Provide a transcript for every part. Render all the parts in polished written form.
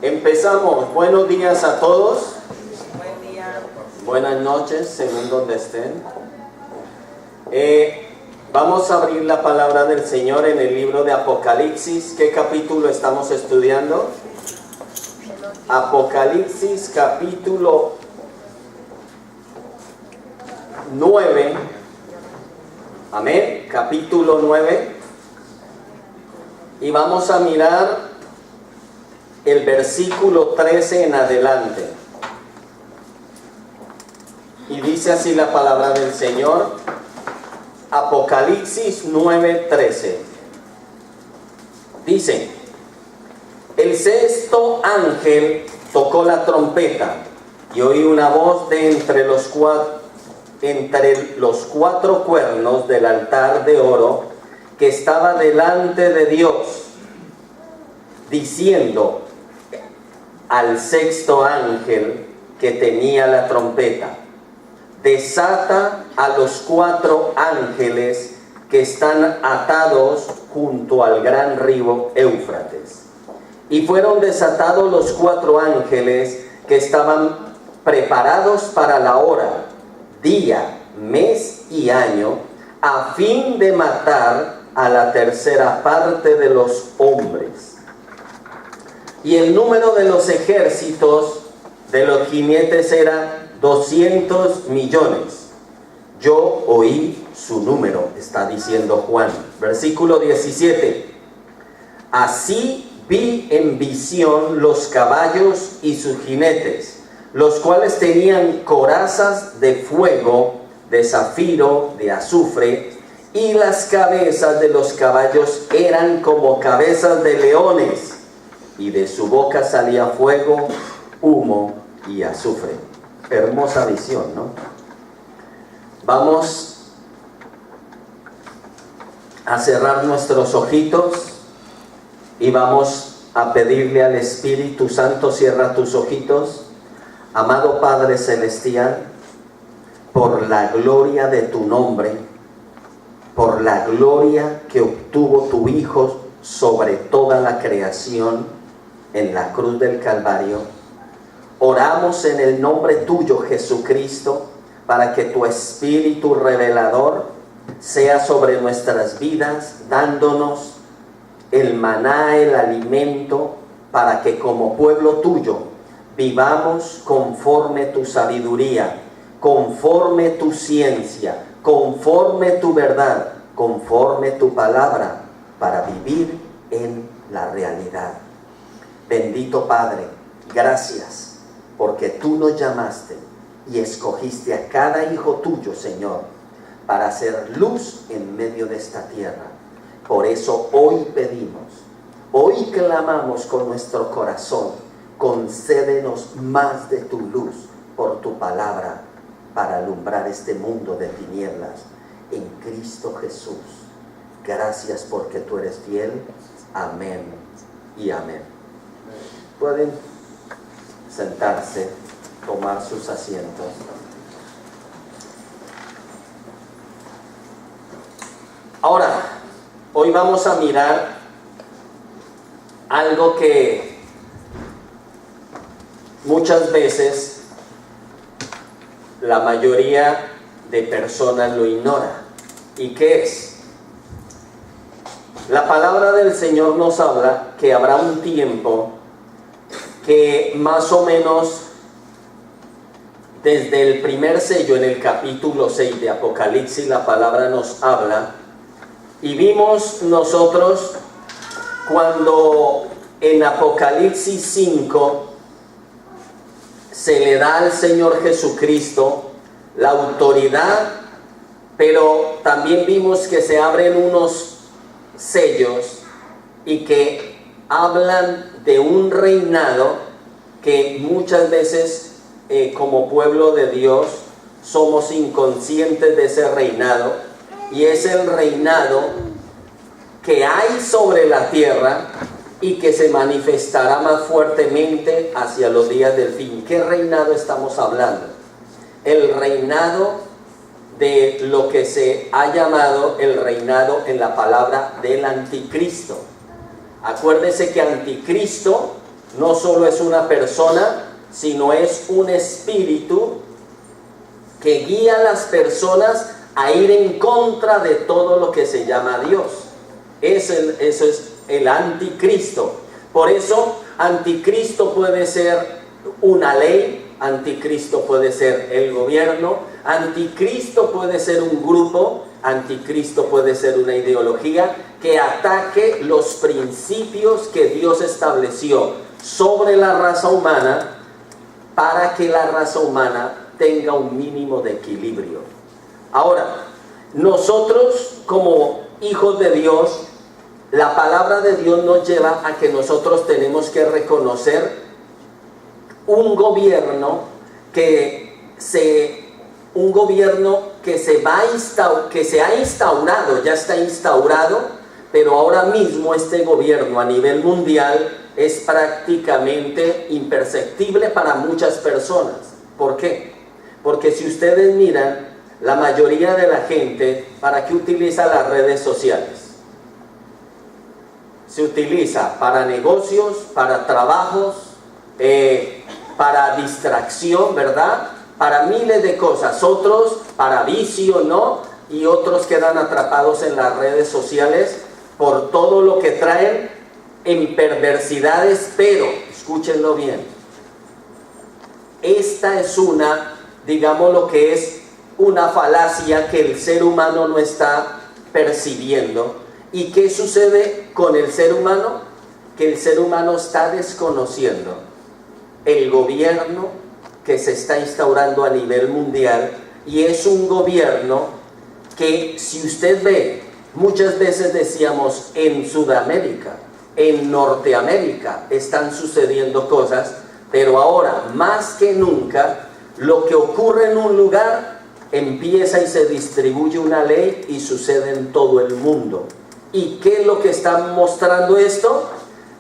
Empezamos. Buenos días a todos. Buen día. Buenas noches, según donde estén. Vamos a abrir la palabra del Señor en el libro de Apocalipsis. ¿Qué capítulo estamos estudiando? Apocalipsis capítulo 9. Amén. Capítulo 9. Y vamos a mirar el versículo 13 en adelante. Y dice así la palabra del Señor. Apocalipsis 9:13. Dice: el sexto ángel tocó la trompeta, y oí una voz de entre los cuatro cuernos del altar de oro que estaba delante de Dios, diciendo al sexto ángel que tenía la trompeta: desata a los cuatro ángeles que están atados junto al gran río Éufrates. Y fueron desatados los cuatro ángeles que estaban preparados para la hora, día, mes y año, a fin de matar a la tercera parte de los hombres. Y el número de los ejércitos de los jinetes era 200 millones. Yo oí su número, está diciendo Juan. Versículo 17. Así vi en visión los caballos y sus jinetes, los cuales tenían corazas de fuego, de zafiro, de azufre, y las cabezas de los caballos eran como cabezas de leones, y de su boca salía fuego, humo y azufre. Hermosa visión, ¿no? Vamos a cerrar nuestros ojitos y vamos a pedirle al Espíritu Santo. Cierra tus ojitos. Amado Padre Celestial, por la gloria de tu nombre, por la gloria que obtuvo tu Hijo sobre toda la creación en la cruz del Calvario, oramos en el nombre tuyo, Jesucristo, para que tu Espíritu revelador sea sobre nuestras vidas, dándonos el maná, el alimento, para que como pueblo tuyo vivamos conforme tu sabiduría, conforme tu ciencia, conforme tu verdad, conforme tu palabra, para vivir en la realidad. Bendito Padre, gracias, porque tú nos llamaste y escogiste a cada hijo tuyo, Señor, para hacer luz en medio de esta tierra. Por eso hoy pedimos, hoy clamamos con nuestro corazón: concédenos más de tu luz por tu palabra, para alumbrar este mundo de tinieblas en Cristo Jesús. Gracias porque tú eres fiel. Amén y amén. Pueden sentarse, tomar sus asientos. Ahora, hoy vamos a mirar algo que muchas veces la mayoría de personas lo ignora. ¿Y qué es? La palabra del Señor nos habla que habrá un tiempo que más o menos desde el primer sello, en el capítulo 6 de Apocalipsis, la palabra nos habla. Y vimos nosotros cuando en Apocalipsis 5 se le da al Señor Jesucristo la autoridad, pero también vimos que se abren unos sellos y que hablan de un reinado que muchas veces como pueblo de Dios somos inconscientes de ese reinado, y es el reinado que hay sobre la tierra y que se manifestará más fuertemente hacia los días del fin. ¿Qué reinado estamos hablando? El reinado de lo que se ha llamado el reinado en la palabra del anticristo. Acuérdese que anticristo no solo es una persona, sino es un espíritu que guía a las personas a ir en contra de todo lo que se llama Dios. Eso es el anticristo. Por eso, anticristo puede ser una ley, anticristo puede ser el gobierno, anticristo puede ser un grupo, anticristo puede ser una ideología que ataque los principios que Dios estableció sobre la raza humana para que la raza humana tenga un mínimo de equilibrio. Ahora, nosotros como hijos de Dios, la palabra de Dios nos lleva a que nosotros tenemos que reconocer un gobierno que se ha instaurado, ya está instaurado, pero ahora mismo este gobierno a nivel mundial es prácticamente imperceptible para muchas personas. ¿Por qué? Porque si ustedes miran, la mayoría de la gente, ¿para qué utiliza las redes sociales? Se utiliza para negocios, para trabajos, para distracción, ¿verdad? Para miles de cosas. Otros para vicio, ¿no? Y otros quedan atrapados en las redes sociales por todo lo que traen en perversidades, pero, escúchenlo bien, esta es digamos lo que es una falacia que el ser humano no está percibiendo. ¿Y qué sucede con el ser humano? Que el ser humano está desconociendo el gobierno que se está instaurando a nivel mundial, y es un gobierno que, si usted ve, muchas veces decíamos en Sudamérica, en Norteamérica están sucediendo cosas, pero ahora más que nunca lo que ocurre en un lugar empieza y se distribuye una ley y sucede en todo el mundo. ¿Y qué es lo que está mostrando esto?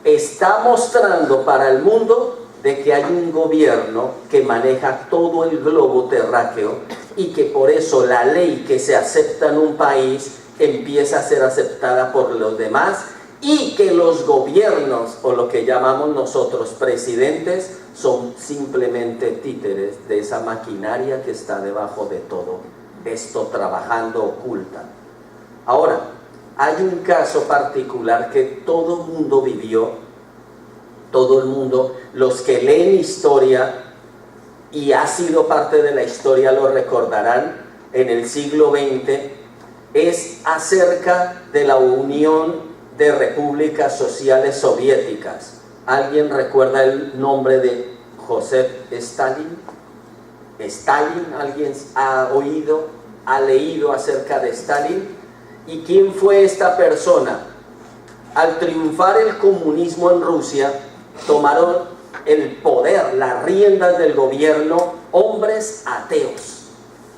Está mostrando para el mundo de que hay un gobierno que maneja todo el globo terráqueo, y que por eso la ley que se acepta en un país empieza a ser aceptada por los demás, y que los gobiernos, o lo que llamamos nosotros presidentes, son simplemente títeres de esa maquinaria que está debajo de todo esto trabajando oculta. Ahora, hay un caso particular que todo el mundo vivió, todo el mundo, los que leen historia y ha sido parte de la historia lo recordarán, en el siglo XX, es acerca de la Unión de Repúblicas Sociales Soviéticas. ¿Alguien recuerda el nombre de Joseph Stalin? ¿Stalin? ¿Alguien ha oído, ha leído acerca de Stalin? ¿Y quién fue esta persona? Al triunfar el comunismo en Rusia, tomaron el poder, las riendas del gobierno, hombres ateos.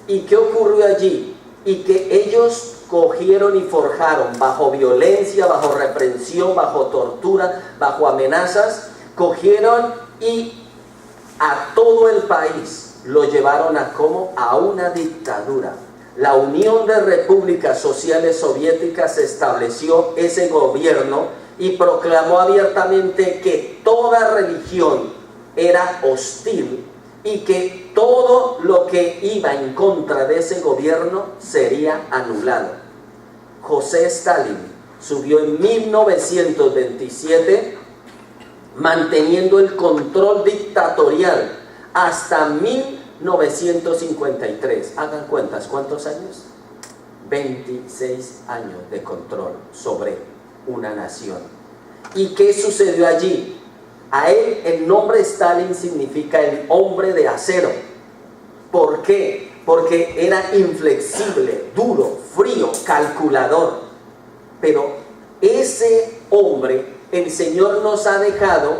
¿Y qué ocurrió allí? Y que ellos cogieron y forjaron, bajo violencia, bajo reprensión, bajo tortura, bajo amenazas, cogieron y a todo el país lo llevaron a ¿cómo? A una dictadura. La Unión de Repúblicas Sociales Soviéticas estableció ese gobierno y proclamó abiertamente que toda religión era hostil y que todo lo que iba en contra de ese gobierno sería anulado. José Stalin subió en 1927 manteniendo el control dictatorial hasta 1953. Hagan cuentas, ¿cuántos años? 26 años de control sobre una nación. ¿Y qué sucedió allí? A él el nombre Stalin significa el hombre de acero. ¿Por qué? Porque era inflexible, duro, frío, calculador. Pero ese hombre, el Señor nos ha dejado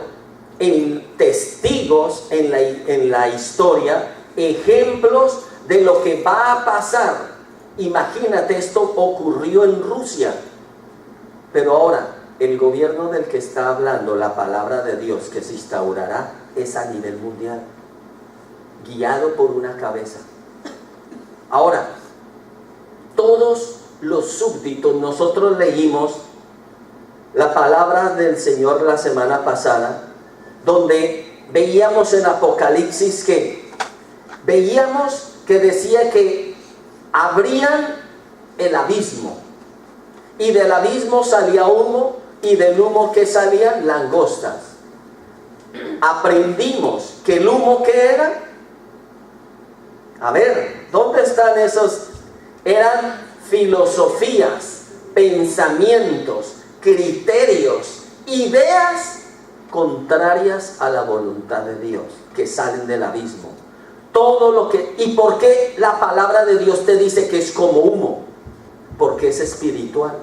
en testigos en la historia, ejemplos de lo que va a pasar. Imagínate, esto ocurrió en Rusia. Pero ahora, el gobierno del que está hablando la palabra de Dios que se instaurará es a nivel mundial, guiado por una cabeza. Ahora, todos los súbditos, nosotros leímos la palabra del Señor la semana pasada, donde veíamos en Apocalipsis que decía que abrían el abismo, y del abismo salía humo, y del humo que salían langostas. Aprendimos que el humo, ¿qué era? A ver, ¿dónde están esos? Eran filosofías, pensamientos, criterios, ideas contrarias a la voluntad de Dios, que salen del abismo. Todo lo que... ¿Y por qué la palabra de Dios te dice que es como humo? Porque es espiritual.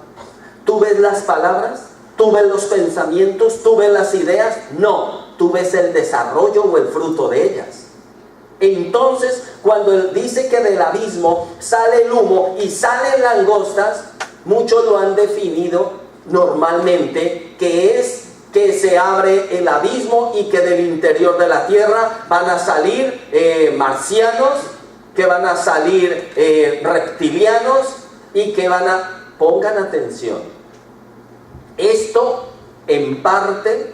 ¿Tú ves las palabras? ¿Tú ves los pensamientos? ¿Tú ves las ideas? No, tú ves el desarrollo o el fruto de ellas. Entonces, cuando él dice que del abismo sale el humo y salen langostas, muchos lo han definido normalmente que es que se abre el abismo y que del interior de la tierra van a salir marcianos, que van a salir reptilianos y que van a... Pongan atención, esto en parte,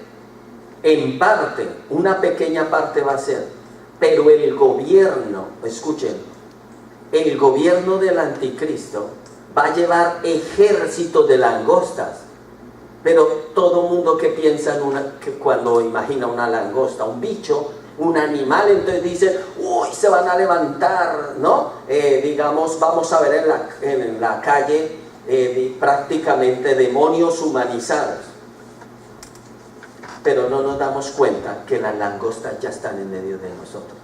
una pequeña parte va a ser, pero el gobierno, escuchen, el gobierno del anticristo va a llevar ejércitos de langostas. Pero todo mundo que piensa que cuando imagina una langosta, un bicho, un animal, entonces dice, uy, se van a levantar, ¿no? Digamos, vamos a ver en la calle prácticamente demonios humanizados. Pero no nos damos cuenta que las langostas ya están en medio de nosotros.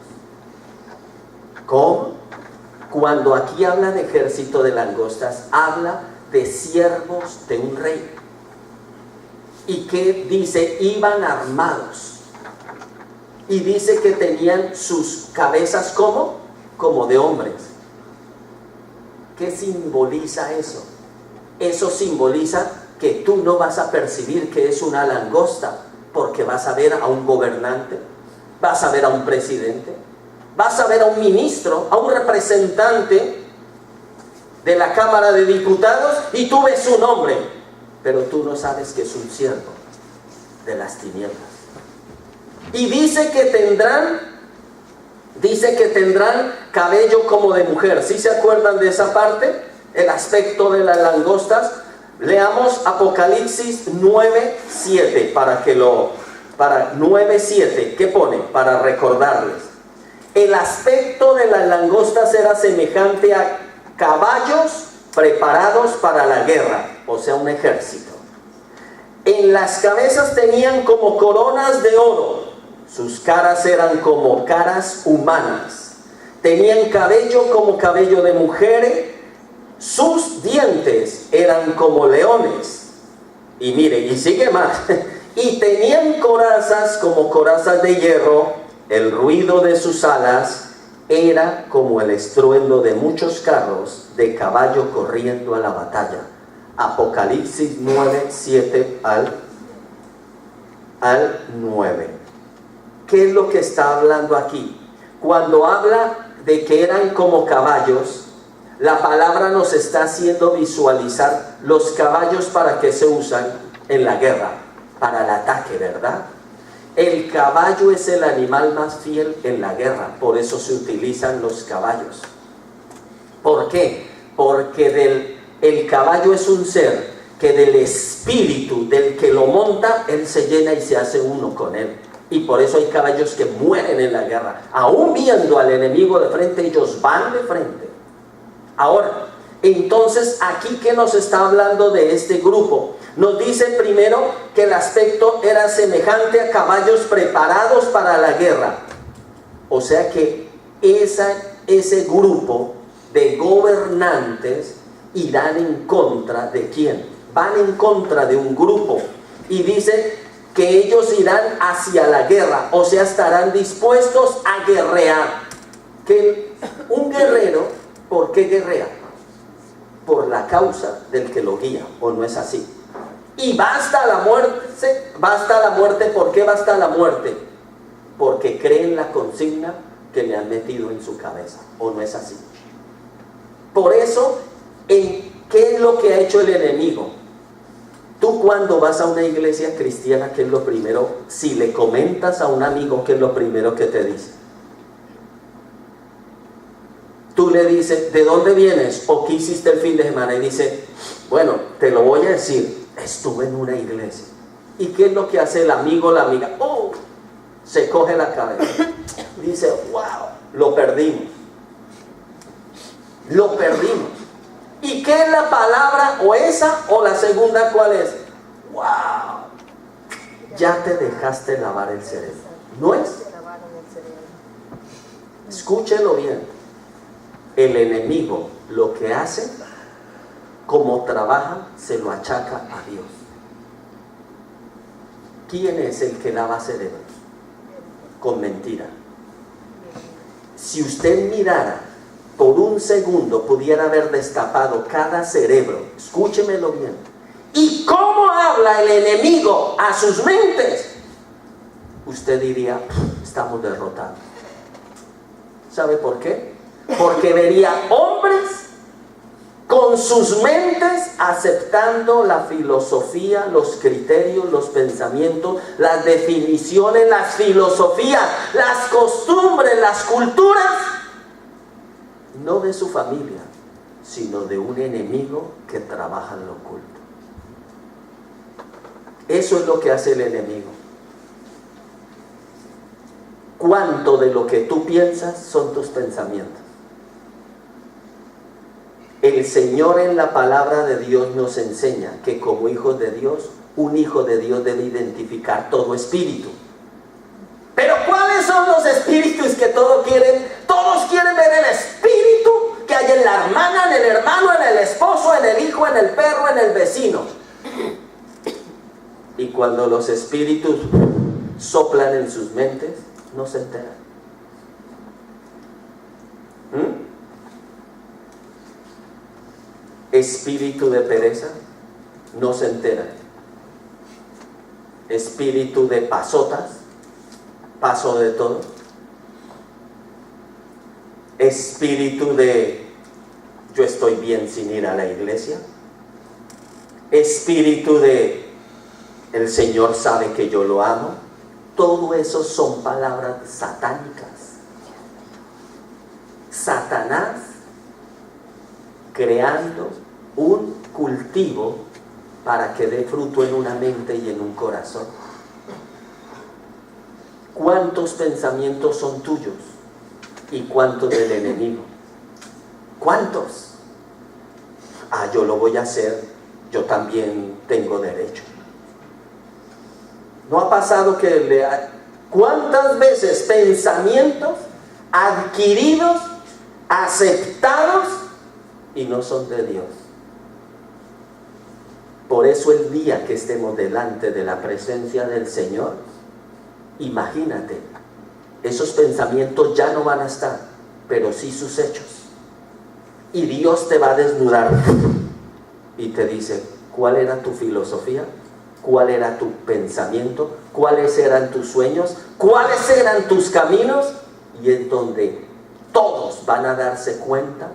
¿Cómo? Cuando aquí habla de ejército de langostas, habla de siervos de un rey. Y que dice, iban armados. Y dice que tenían sus cabezas como de hombres. ¿Qué simboliza eso? Eso simboliza que tú no vas a percibir que es una langosta, porque vas a ver a un gobernante, vas a ver a un presidente, vas a ver a un ministro, a un representante de la Cámara de Diputados, y tú ves su nombre, pero tú no sabes que es un siervo de las tinieblas. Y dice que tendrán cabello como de mujer. ¿Sí se acuerdan de esa parte? El aspecto de las langostas. Leamos Apocalipsis 9:7 para 9:7. ¿Qué pone? Para recordarles. El aspecto de las langostas era semejante a caballos preparados para la guerra, o sea, un ejército. En las cabezas tenían como coronas de oro, sus caras eran como caras humanas, tenían cabello como cabello de mujeres, sus dientes eran como leones, y mire, y sigue más, y tenían corazas como corazas de hierro, el ruido de sus alas era como el estruendo de muchos carros de caballo corriendo a la batalla. Apocalipsis 9:7 al 9. ¿Qué es lo que está hablando aquí? Cuando habla de que eran como caballos, la palabra nos está haciendo visualizar los caballos. ¿Para qué se usan en la guerra? Para el ataque, ¿verdad? El caballo es el animal más fiel en la guerra, por eso se utilizan los caballos. ¿Por qué? Porque el caballo es un ser que del espíritu del que lo monta, él se llena y se hace uno con él. Y por eso hay caballos que mueren en la guerra. Aún viendo al enemigo de frente, ellos van de frente. Ahora, entonces, aquí que nos está hablando de este grupo, nos dice primero que el aspecto era semejante a caballos preparados para la guerra. O sea que ese grupo de gobernantes irán en contra de ¿quién? Van en contra de un grupo. Y dice que ellos irán hacia la guerra, o sea, estarán dispuestos a guerrear. Que un guerrero, ¿por qué guerrea? Por la causa del que lo guía, ¿o no es así? Y basta la muerte, ¿por qué basta la muerte? Porque cree en la consigna que le han metido en su cabeza, ¿o no es así? Por eso, ¿qué es lo que ha hecho el enemigo? Tú cuando vas a una iglesia cristiana, ¿qué es lo primero? Si le comentas a un amigo, ¿qué es lo primero que te dice? Tú le dices, ¿de dónde vienes? ¿O qué hiciste el fin de semana? Y dice, bueno, te lo voy a decir, estuve en una iglesia. ¿Y qué es lo que hace el amigo o la amiga? ¡Oh! Se coge la cabeza. Dice, wow, lo perdimos. Lo perdimos. ¿Y qué es la palabra? ¿O esa o la segunda cuál es? ¡Wow! Ya te dejaste lavar el cerebro. ¿No es? Escúchelo bien. El enemigo lo que hace, como trabaja, se lo achaca a Dios. ¿Quién es el que lava cerebros? Con mentira. Si usted mirara por un segundo, pudiera haber destapado cada cerebro. Escúchemelo bien. ¿Y cómo habla el enemigo a sus mentes? Usted diría, estamos derrotados. ¿Sabe por qué? Porque vería hombres con sus mentes aceptando la filosofía, los criterios, los pensamientos, las definiciones, las filosofías, las costumbres, las culturas, no de su familia, sino de un enemigo que trabaja en lo oculto. Eso es lo que hace el enemigo. ¿Cuánto de lo que tú piensas son tus pensamientos? El Señor en la palabra de Dios nos enseña que como hijos de Dios, un hijo de Dios debe identificar todo espíritu. Pero ¿cuáles son los espíritus que todos quieren? Todos quieren ver el espíritu que hay en la hermana, en el hermano, en el esposo, en el hijo, en el perro, en el vecino. Y cuando los espíritus soplan en sus mentes, no se enteran. Espíritu de pereza, no se entera. Espíritu de pasotas, paso de todo. Espíritu de yo estoy bien sin ir a la iglesia. Espíritu de el Señor sabe que yo lo amo. Todo eso son palabras satánicas. Satanás creando un cultivo para que dé fruto en una mente y en un corazón. ¿Cuántos pensamientos son tuyos y cuántos del enemigo? ¿Cuántos? Yo lo voy a hacer, yo también tengo derecho. ¿No ha pasado que cuántas veces pensamientos adquiridos, aceptados y no son de Dios? Por eso el día que estemos delante de la presencia del Señor, imagínate, esos pensamientos ya no van a estar, pero sí sus hechos. Y Dios te va a desnudar y te dice, ¿cuál era tu filosofía? ¿Cuál era tu pensamiento? ¿Cuáles eran tus sueños? ¿Cuáles eran tus caminos? Y es donde todos van a darse cuenta.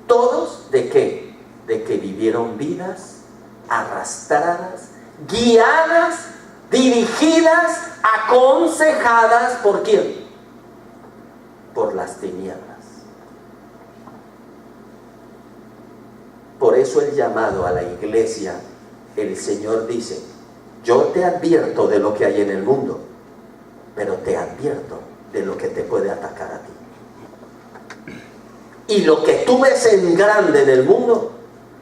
¿Todos de qué? De que vivieron vidas arrastradas, guiadas, dirigidas, aconsejadas, ¿por quién? Por las tinieblas. Por eso el llamado a la iglesia, el Señor dice, yo te advierto de lo que hay en el mundo, pero te advierto de lo que te puede atacar a ti. Y lo que tú ves en grande en el mundo,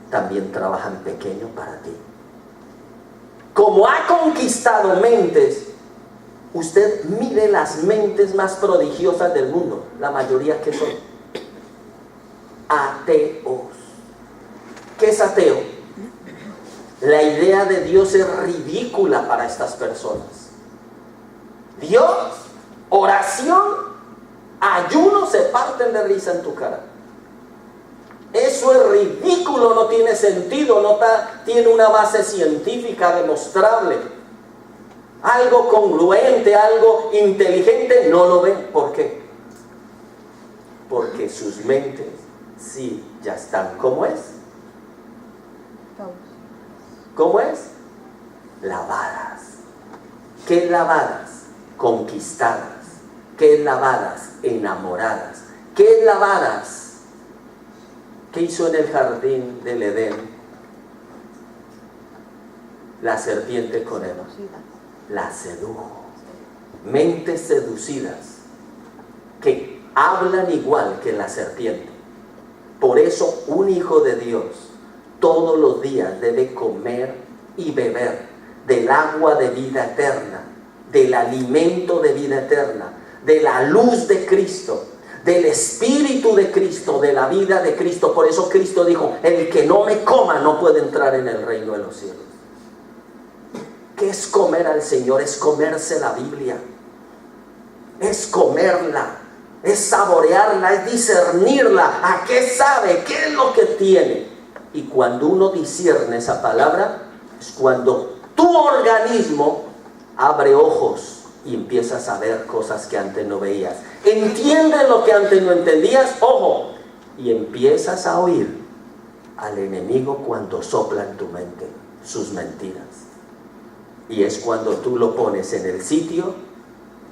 también trabaja en pequeño para ti. Como ha conquistado mentes, usted mire las mentes más prodigiosas del mundo, la mayoría que son ateos. ¿Qué es ateo? La idea de Dios es ridícula para estas personas. Dios, oración, ayuno, se parten de risa en tu cara. Eso es ridículo, no tiene sentido, no tiene una base científica demostrable. Algo congruente, algo inteligente, no lo ven. ¿Por qué? Porque sus mentes sí ya están. ¿Cómo es? ¿Cómo es? lavadas. ¿Qué lavadas? Conquistadas. ¿Qué lavadas? Enamoradas. ¿Qué lavadas? ¿Qué hizo en el jardín del Edén la serpiente con Eva? La sedujo. Mentes seducidas que hablan igual que la serpiente. Por eso un hijo de Dios todos los días debe comer y beber del agua de vida eterna, del alimento de vida eterna, de la luz de Cristo, del Espíritu de Cristo, de la vida de Cristo. Por eso Cristo dijo: el que no me coma no puede entrar en el reino de los cielos. ¿Qué es comer al Señor? Es comerse la Biblia, es comerla, es saborearla, es discernirla. ¿A qué sabe? ¿Qué es lo que tiene? Y cuando uno discierne esa palabra, es cuando tu organismo abre ojos y empiezas a ver cosas que antes no veías. Entiendes lo que antes no entendías, ojo, y empiezas a oír al enemigo cuando sopla en tu mente sus mentiras. Y es cuando tú lo pones en el sitio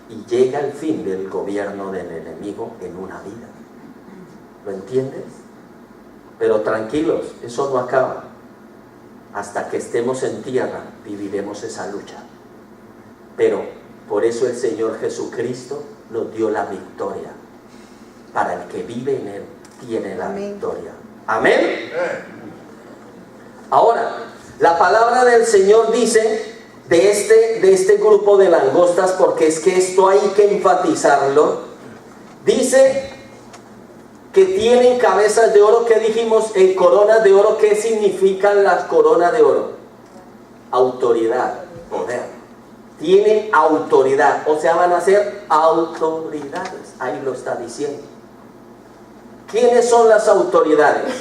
y llega el fin del gobierno del enemigo en una vida. ¿Lo entiendes? Pero tranquilos, eso no acaba. Hasta que estemos en tierra, viviremos esa lucha. Pero por eso el Señor Jesucristo nos dio la victoria. Para el que vive en Él, tiene la victoria. ¿Amén? Ahora, la palabra del Señor dice de este grupo de langostas, porque es que esto hay que enfatizarlo. Dice que tienen cabezas de oro. ¿Qué dijimos? Coronas de oro. ¿Qué significan las coronas de oro? Autoridad, poder. Tienen autoridad, o sea, van a ser autoridades. Ahí lo está diciendo. ¿Quiénes son las autoridades?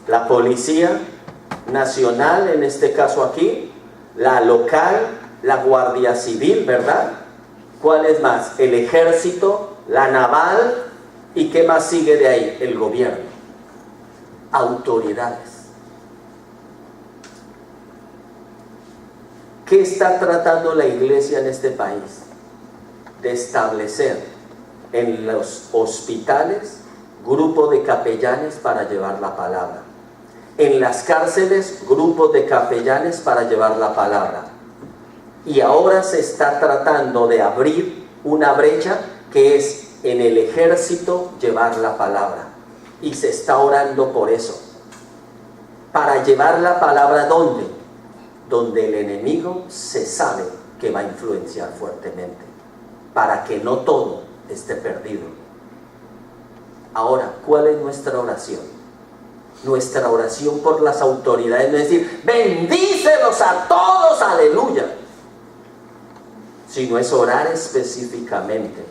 La Policía Nacional, en este caso aquí, la local, la Guardia Civil, ¿verdad? ¿Cuál es más? El Ejército, la Naval, ¿y qué más sigue de ahí? El gobierno. Autoridades. ¿Qué está tratando la iglesia en este país? De establecer en los hospitales grupos de capellanes para llevar la palabra. En las cárceles, grupos de capellanes para llevar la palabra. Y ahora se está tratando de abrir una brecha que es en el ejército llevar la palabra. Y se está orando por eso. Para llevar la palabra, ¿dónde? Donde el enemigo se sabe que va a influenciar fuertemente, para que no todo esté perdido. Ahora, ¿cuál es nuestra oración? Nuestra oración por las autoridades no es decir, bendícelos a todos, aleluya, sino es orar específicamente,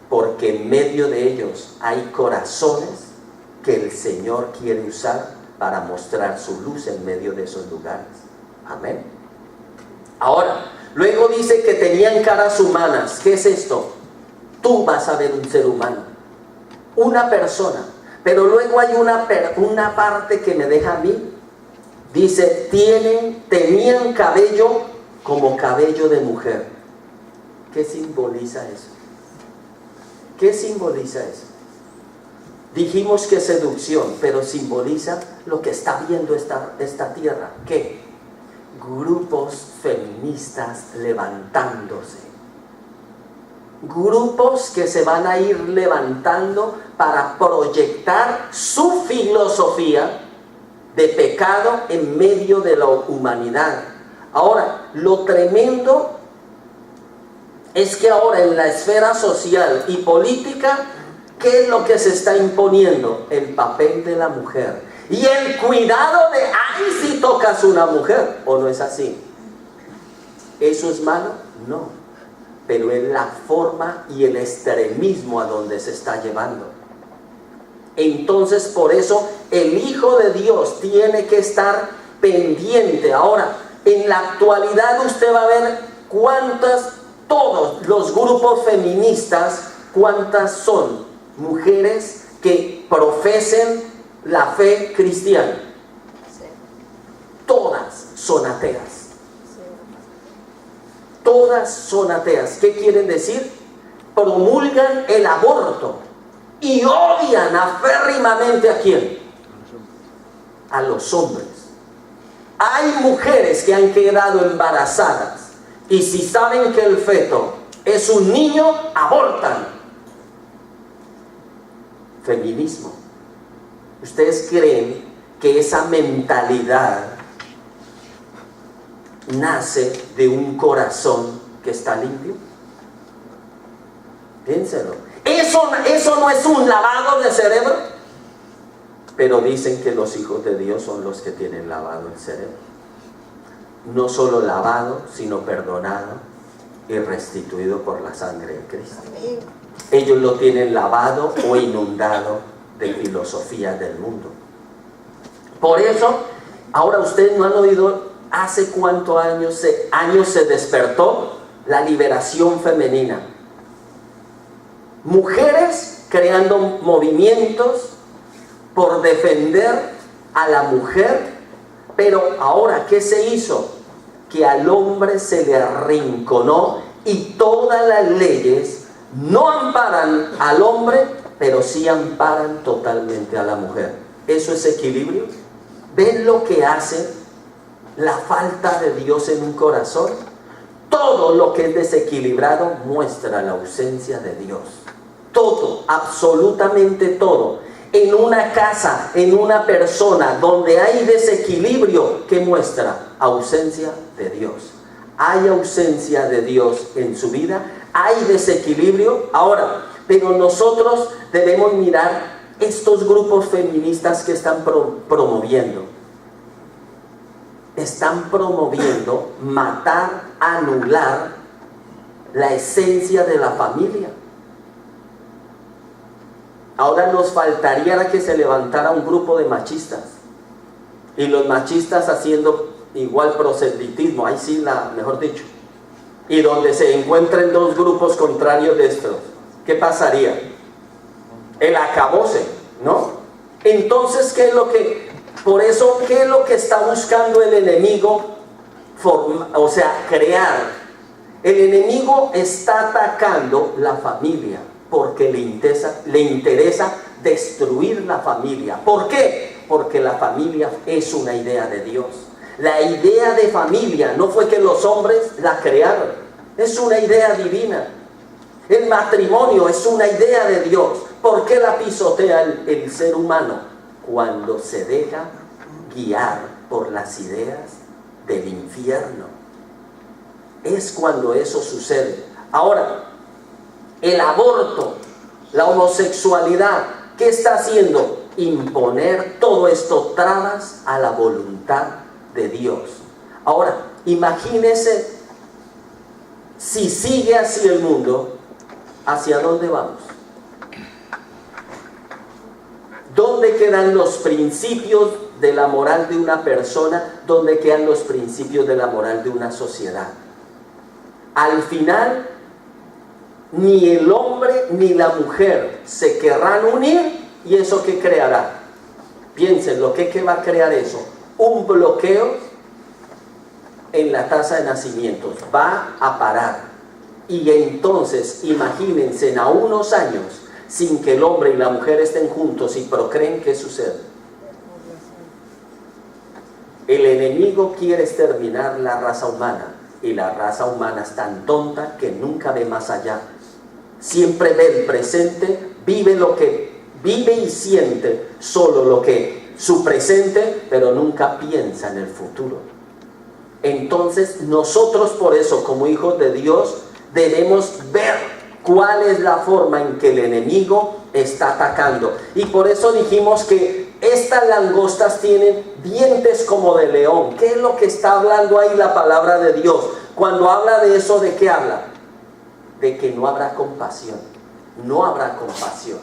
porque en medio de ellos hay corazones que el Señor quiere usar para mostrar su luz en medio de esos lugares. Amén. Ahora, luego dice que tenían caras humanas. ¿Qué es esto? Tú vas a ver un ser humano, una persona, pero luego hay una parte que me deja a mí. Dice, tenían cabello como cabello de mujer. ¿Qué simboliza eso? ¿Qué simboliza eso? Dijimos que seducción, pero simboliza lo que está viendo esta tierra. ¿Qué? Grupos feministas levantándose. Grupos que se van a ir levantando para proyectar su filosofía de pecado en medio de la humanidad. Ahora, lo tremendo es que ahora en la esfera social y política, ¿qué es lo que se está imponiendo? El papel de la mujer. Y el cuidado de, ay, si tocas una mujer, ¿o no es así? ¿Eso es malo? No. Pero es la forma y el extremismo a donde se está llevando. Entonces, por eso, el Hijo de Dios tiene que estar pendiente. Ahora, en la actualidad usted va a ver todos los grupos feministas, cuántas son mujeres que profesen la fe cristiana. Todas son ateas. todas son ateas. ¿Qué quieren decir? Promulgan el aborto y odian aférrimamente ¿a quién? A los hombres. Hay mujeres que han quedado embarazadas y si saben que el feto es un niño, abortan. Feminismo. ¿Ustedes creen que esa mentalidad nace de un corazón que está limpio? Piénselo. ¿Eso no es un lavado de cerebro? Pero dicen que los hijos de Dios son los que tienen lavado el cerebro. No solo lavado, sino perdonado y restituido por la sangre de Cristo. Ellos lo tienen lavado o inundado de filosofía del mundo. Por eso, ahora ustedes no han oído hace cuántos años se despertó la liberación femenina. Mujeres creando movimientos por defender a la mujer, pero ahora, ¿qué se hizo? Que al hombre se le arrinconó y todas las leyes no amparan al hombre, pero sí amparan totalmente a la mujer. ¿Eso es equilibrio? ¿Ven lo que hace la falta de Dios en un corazón? Todo lo que es desequilibrado muestra la ausencia de Dios. Todo, absolutamente todo. En una casa, en una persona donde hay desequilibrio, ¿qué muestra? Ausencia de Dios. Hay ausencia de Dios en su vida, hay desequilibrio. Ahora, pero nosotros debemos mirar estos grupos feministas que están promoviendo. Están promoviendo matar, anular la esencia de la familia. Ahora nos faltaría que se levantara un grupo de machistas y los machistas haciendo igual proselitismo, ahí sí, mejor dicho, y donde se encuentren dos grupos contrarios de estos, ¿qué pasaría? El acabose, ¿no? Entonces, ¿qué es lo que está buscando el enemigo? Crear. El enemigo está atacando la familia porque le interesa destruir la familia. ¿Por qué? Porque la familia es una idea de Dios. La idea de familia no fue que los hombres la crearon, es una idea divina. El matrimonio es una idea de Dios. ¿Por qué la pisotea el ser humano? Cuando se deja guiar por las ideas del infierno. Es cuando eso sucede. Ahora, el aborto, la homosexualidad, ¿qué está haciendo? Imponer todo esto trabas a la voluntad de Dios. Ahora, imagínese si sigue así el mundo, ¿hacia dónde vamos? ¿Dónde quedan los principios de la moral de una persona? ¿Dónde quedan los principios de la moral de una sociedad? Al final, ni el hombre ni la mujer se querrán unir, ¿y eso qué creará? Piénsenlo, ¿qué va a crear eso? Un bloqueo en la tasa de nacimientos, va a parar. Y entonces, imagínense, en a unos años, sin que el hombre y la mujer estén juntos y procreen, ¿qué sucede? El enemigo quiere exterminar la raza humana, y la raza humana es tan tonta que nunca ve más allá. Siempre ve el presente, vive y siente solo lo que su presente, pero nunca piensa en el futuro. Entonces nosotros, por eso, como hijos de Dios, debemos ver cuál es la forma en que el enemigo está atacando. Y por eso dijimos que estas langostas tienen dientes como de león. ¿Qué es lo que está hablando ahí la palabra de Dios? Cuando habla de eso, ¿de qué habla? De que no habrá compasión. No habrá compasión.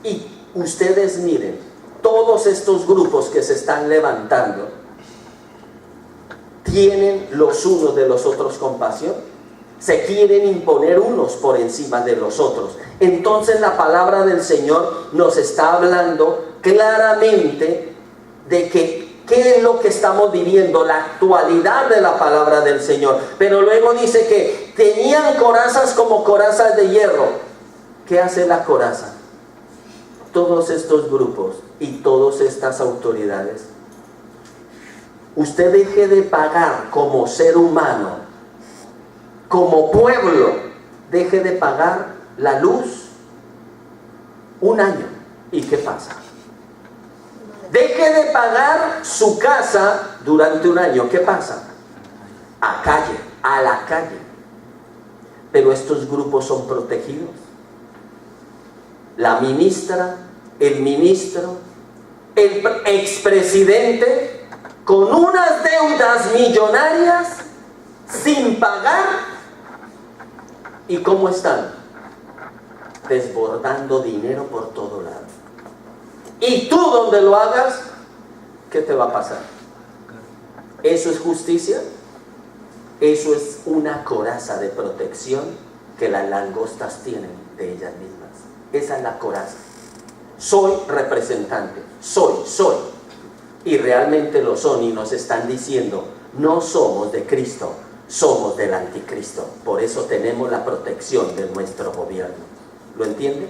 Y ustedes miren, todos estos grupos que se están levantando, ¿tienen los unos de los otros compasión? Se quieren imponer unos por encima de los otros. Entonces la palabra del Señor nos está hablando claramente de que qué es lo que estamos viviendo, la actualidad de la palabra del Señor. Pero luego dice que tenían corazas como corazas de hierro. ¿Qué hace la coraza? Todos estos grupos y todas estas autoridades. Usted deje de pagar como ser humano, como pueblo, deje de pagar la luz un año. ¿Y qué pasa? Deje de pagar su casa durante un año. ¿Qué pasa? A la calle. Pero estos grupos son protegidos. La ministra, el ministro, el expresidente, con unas deudas millonarias, sin pagar. ¿Y cómo están? Desbordando dinero por todo lado. Y tú donde lo hagas, ¿qué te va a pasar? ¿Eso es justicia? Eso es una coraza de protección que las langostas tienen de ellas mismas. Esa es la coraza. Soy representante, soy. Y realmente lo son, y nos están diciendo, no somos de Cristo, somos del anticristo. Por eso tenemos la protección de nuestro gobierno. ¿Lo entienden?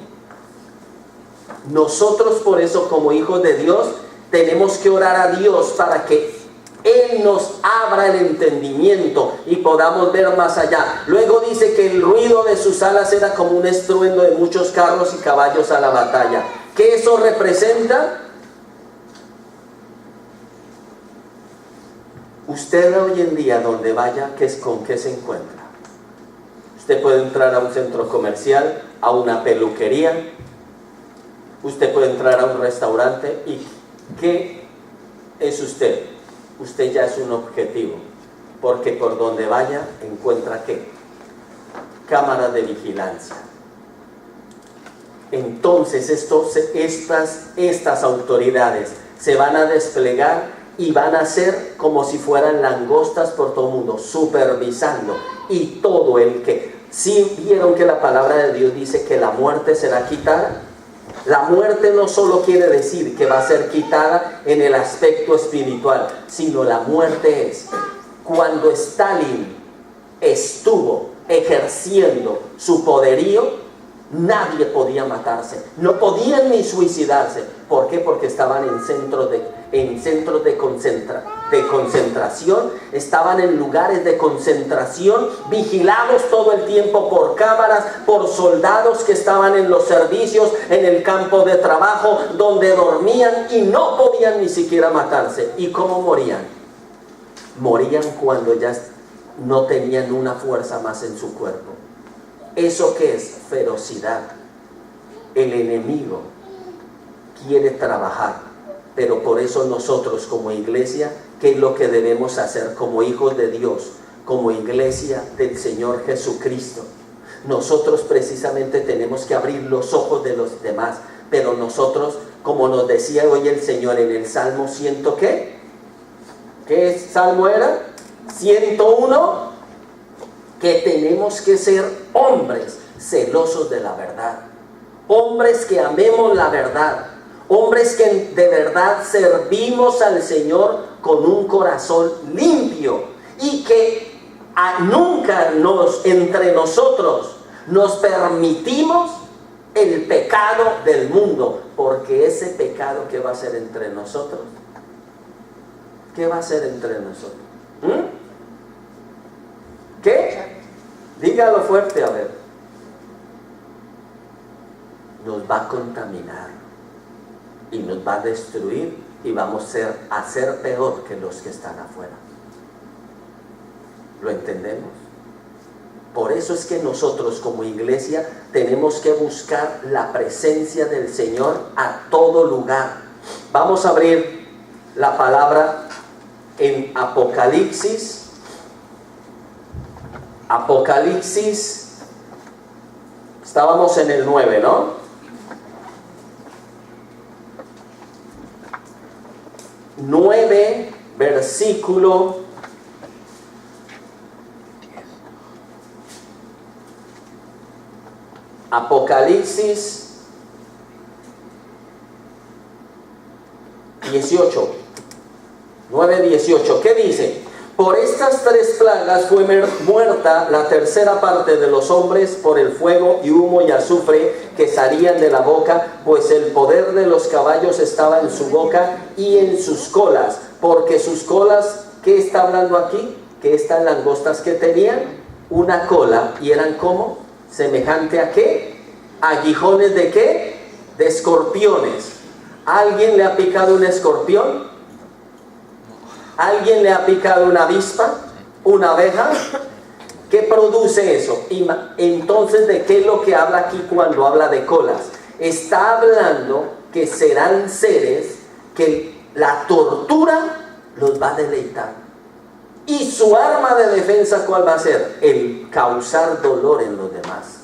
Nosotros por eso, como hijos de Dios, tenemos que orar a Dios para que Él nos abra el entendimiento y podamos ver más allá. Luego dice que el ruido de sus alas era como un estruendo de muchos carros y caballos a la batalla. ¿Qué eso representa? Usted hoy en día, donde vaya, ¿con qué se encuentra? Usted puede entrar a un centro comercial, a una peluquería. Usted puede entrar a un restaurante. ¿Y qué es usted? Usted ya es un objetivo, porque por donde vaya encuentra ¿qué? Cámaras de vigilancia. Entonces estas autoridades se van a desplegar y van a ser como si fueran langostas por todo el mundo, supervisando. Y todo el que, ¿sí vieron que la palabra de Dios dice que la muerte será quitada? La muerte no solo quiere decir que va a ser quitada en el aspecto espiritual, sino la muerte es cuando Stalin estuvo ejerciendo su poderío, nadie podía matarse, no podían ni suicidarse. ¿Por qué? Porque estaban en centros de concentración, estaban en lugares de concentración, vigilados todo el tiempo por cámaras, por soldados que estaban en los servicios, en el campo de trabajo, donde dormían y no podían ni siquiera matarse. ¿Y cómo morían? Morían cuando ya no tenían una fuerza más en su cuerpo. ¿Eso qué es? Ferocidad. El enemigo quiere trabajar, pero por eso nosotros como iglesia, ¿qué es lo que debemos hacer como hijos de Dios, como iglesia del Señor Jesucristo? Nosotros precisamente tenemos que abrir los ojos de los demás, pero nosotros, como nos decía hoy el Señor en el Salmo 100, ¿qué salmo era? 101, que tenemos que ser hombres celosos de la verdad, hombres que amemos la verdad, hombres que de verdad servimos al Señor con un corazón limpio, y que nunca entre nosotros nos permitimos el pecado del mundo, porque ese pecado, ¿qué va a hacer entre nosotros? ¿Qué va a hacer entre nosotros? ¿Qué? Dígalo fuerte, a ver. Nos va a contaminar y nos va a destruir, y vamos a ser peor que los que están afuera. ¿Lo entendemos? Por eso es que nosotros como iglesia tenemos que buscar la presencia del Señor a todo lugar. Vamos a abrir la palabra en Apocalipsis. Apocalipsis, estábamos en el 9, ¿no? Nueve, versículo 10. Apocalipsis 18. 9:18. ¿Qué dice? Por estas 3 plagas fue muerta la tercera parte de los hombres por el fuego y humo y azufre que salían de la boca, pues el poder de los caballos estaba en su boca y en sus colas, porque sus colas, ¿qué está hablando aquí? Que estas langostas que tenían una cola y eran como semejante a ¿qué? Aguijones de ¿qué? De escorpiones. ¿Alguien le ha picado un escorpión? ¿Alguien le ha picado una avispa? ¿Una abeja? ¿Qué produce eso? Entonces, ¿de qué es lo que habla aquí cuando habla de colas? Está hablando que serán seres que la tortura los va a deleitar. Y su arma de defensa, ¿cuál va a ser? El causar dolor en los demás.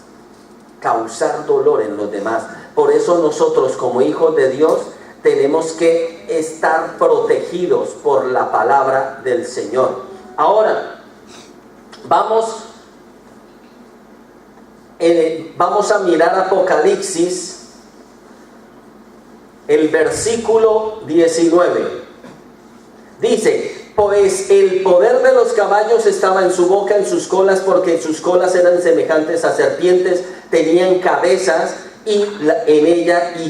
Causar dolor en los demás. Por eso nosotros, como hijos de Dios, tenemos que estar protegidos por la palabra del Señor. Ahora, vamos a mirar Apocalipsis, el versículo 19. Dice, pues el poder de los caballos estaba en su boca, en sus colas, porque sus colas eran semejantes a serpientes, tenían cabezas y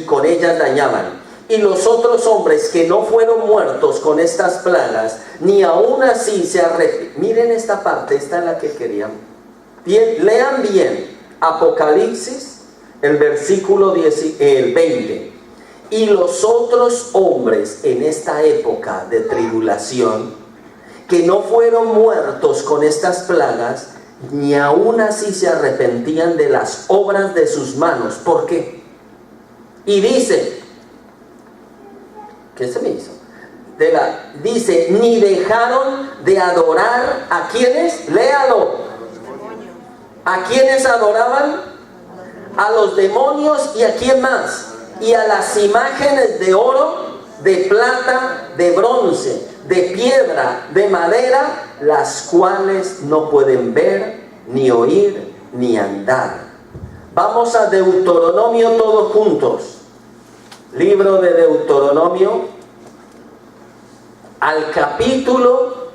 con ellas dañaban. Y los otros hombres que no fueron muertos con estas plagas, ni aún así se arrepintieron. Miren esta parte, esta es la que querían. Bien, lean bien Apocalipsis, el versículo 20. Y los otros hombres en esta época de tribulación, que no fueron muertos con estas plagas, ni aún así se arrepentían de las obras de sus manos. ¿Por qué? Y dice, ¿qué se me hizo? Dice, ni dejaron de adorar a quienes, léalo. ¿A quienes adoraban? A los demonios y a quién más. Y a las imágenes de oro, de plata, de bronce, de piedra, de madera, las cuales no pueden ver, ni oír, ni andar. Vamos a Deuteronomio todos juntos. Libro de Deuteronomio, al capítulo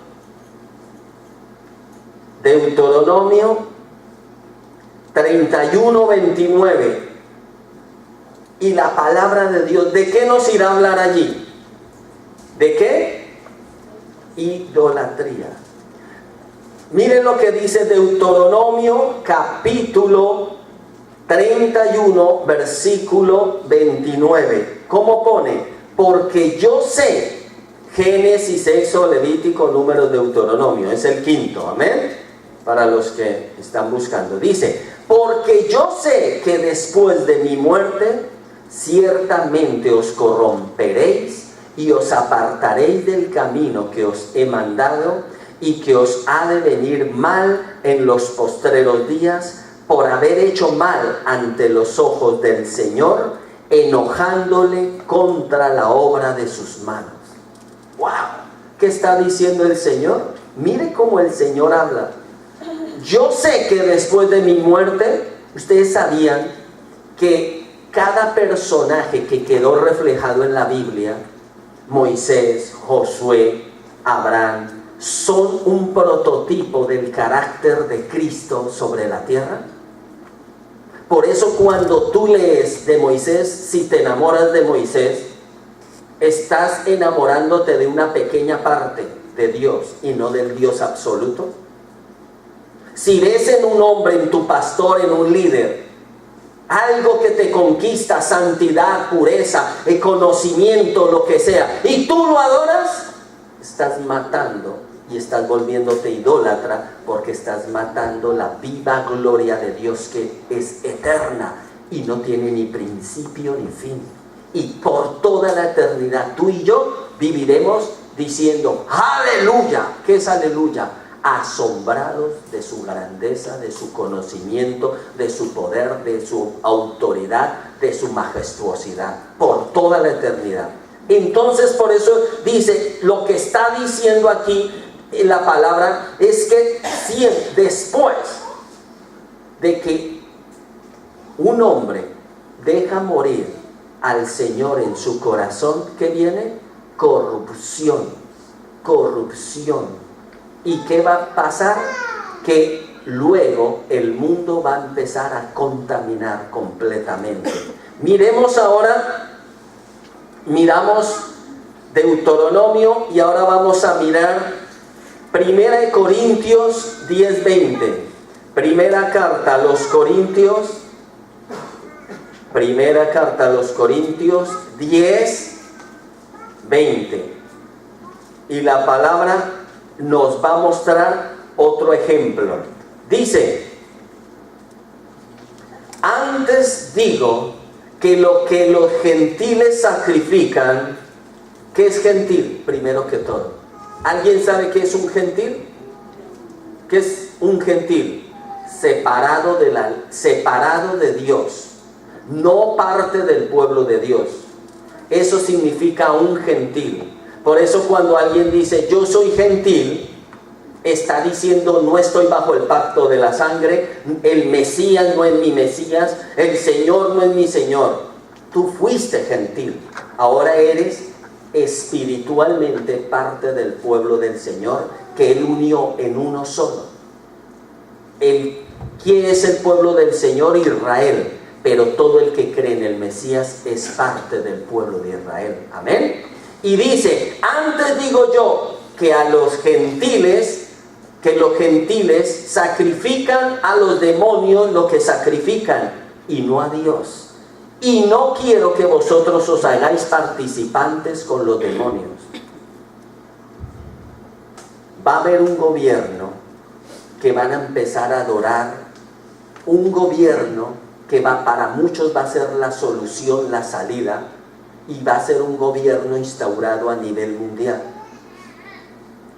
Deuteronomio 31:29. Y la palabra de Dios, ¿de qué nos irá a hablar allí? ¿De qué? Idolatría. Miren lo que dice Deuteronomio capítulo 31, versículo 29. ¿Cómo pone? Porque yo sé, Génesis, Éxodo, Levítico, Números, Deuteronomio. Es el quinto, amén. Para los que están buscando. Dice, porque yo sé que después de mi muerte, ciertamente os corromperéis y os apartaréis del camino que os he mandado y que os ha de venir mal en los postreros días, por haber hecho mal ante los ojos del Señor, enojándole contra la obra de sus manos. ¡Wow! ¿Qué está diciendo el Señor? Mire cómo el Señor habla. Yo sé que después de mi muerte, ustedes sabían que cada personaje que quedó reflejado en la Biblia, Moisés, Josué, Abraham, son un prototipo del carácter de Cristo sobre la tierra. Por eso cuando tú lees de Moisés, si te enamoras de Moisés, estás enamorándote de una pequeña parte de Dios y no del Dios absoluto. Si ves en un hombre, en tu pastor, en un líder, algo que te conquista, santidad, pureza, el conocimiento, lo que sea, y tú lo adoras, estás matando y estás volviéndote idólatra, porque estás matando la viva gloria de Dios que es eterna y no tiene ni principio ni fin. Y por toda la eternidad tú y yo viviremos diciendo aleluya. ¿Qué es aleluya? Asombrados de su grandeza, de su conocimiento, de su poder, de su autoridad, de su majestuosidad, por toda la eternidad. Entonces, por eso dice, lo que está diciendo aquí en la palabra es que si después de que un hombre deja morir al Señor en su corazón, ¿qué viene? Corrupción. corrupción. ¿Y qué va a pasar? Que luego el mundo va a empezar a contaminar completamente. Miramos Deuteronomio y ahora vamos a mirar 1 Corintios 10:20. Primera carta a los Corintios 10:20. Y la palabra nos va a mostrar otro ejemplo. Dice: antes digo que lo que los gentiles sacrifican. ¿Qué es gentil? Primero que todo, ¿alguien sabe qué es un gentil? ¿Qué es un gentil? Separado de Dios, no parte del pueblo de Dios. Eso significa un gentil. Por eso cuando alguien dice yo soy gentil, está diciendo no estoy bajo el pacto de la sangre, el Mesías no es mi Mesías, el Señor no es mi Señor. Tú fuiste gentil, ahora eres espiritualmente parte del pueblo del Señor, que Él unió en uno solo. ¿Quién es el pueblo del Señor? Israel. Pero todo el que cree en el Mesías es parte del pueblo de Israel. Amén. Y dice: antes digo yo que los gentiles sacrifican a los demonios lo que sacrifican y no a Dios. Y no quiero que vosotros os hagáis participantes con los demonios. Va a haber un gobierno que van a empezar a adorar, un gobierno que para muchos va a ser la solución, la salida, y va a ser un gobierno instaurado a nivel mundial.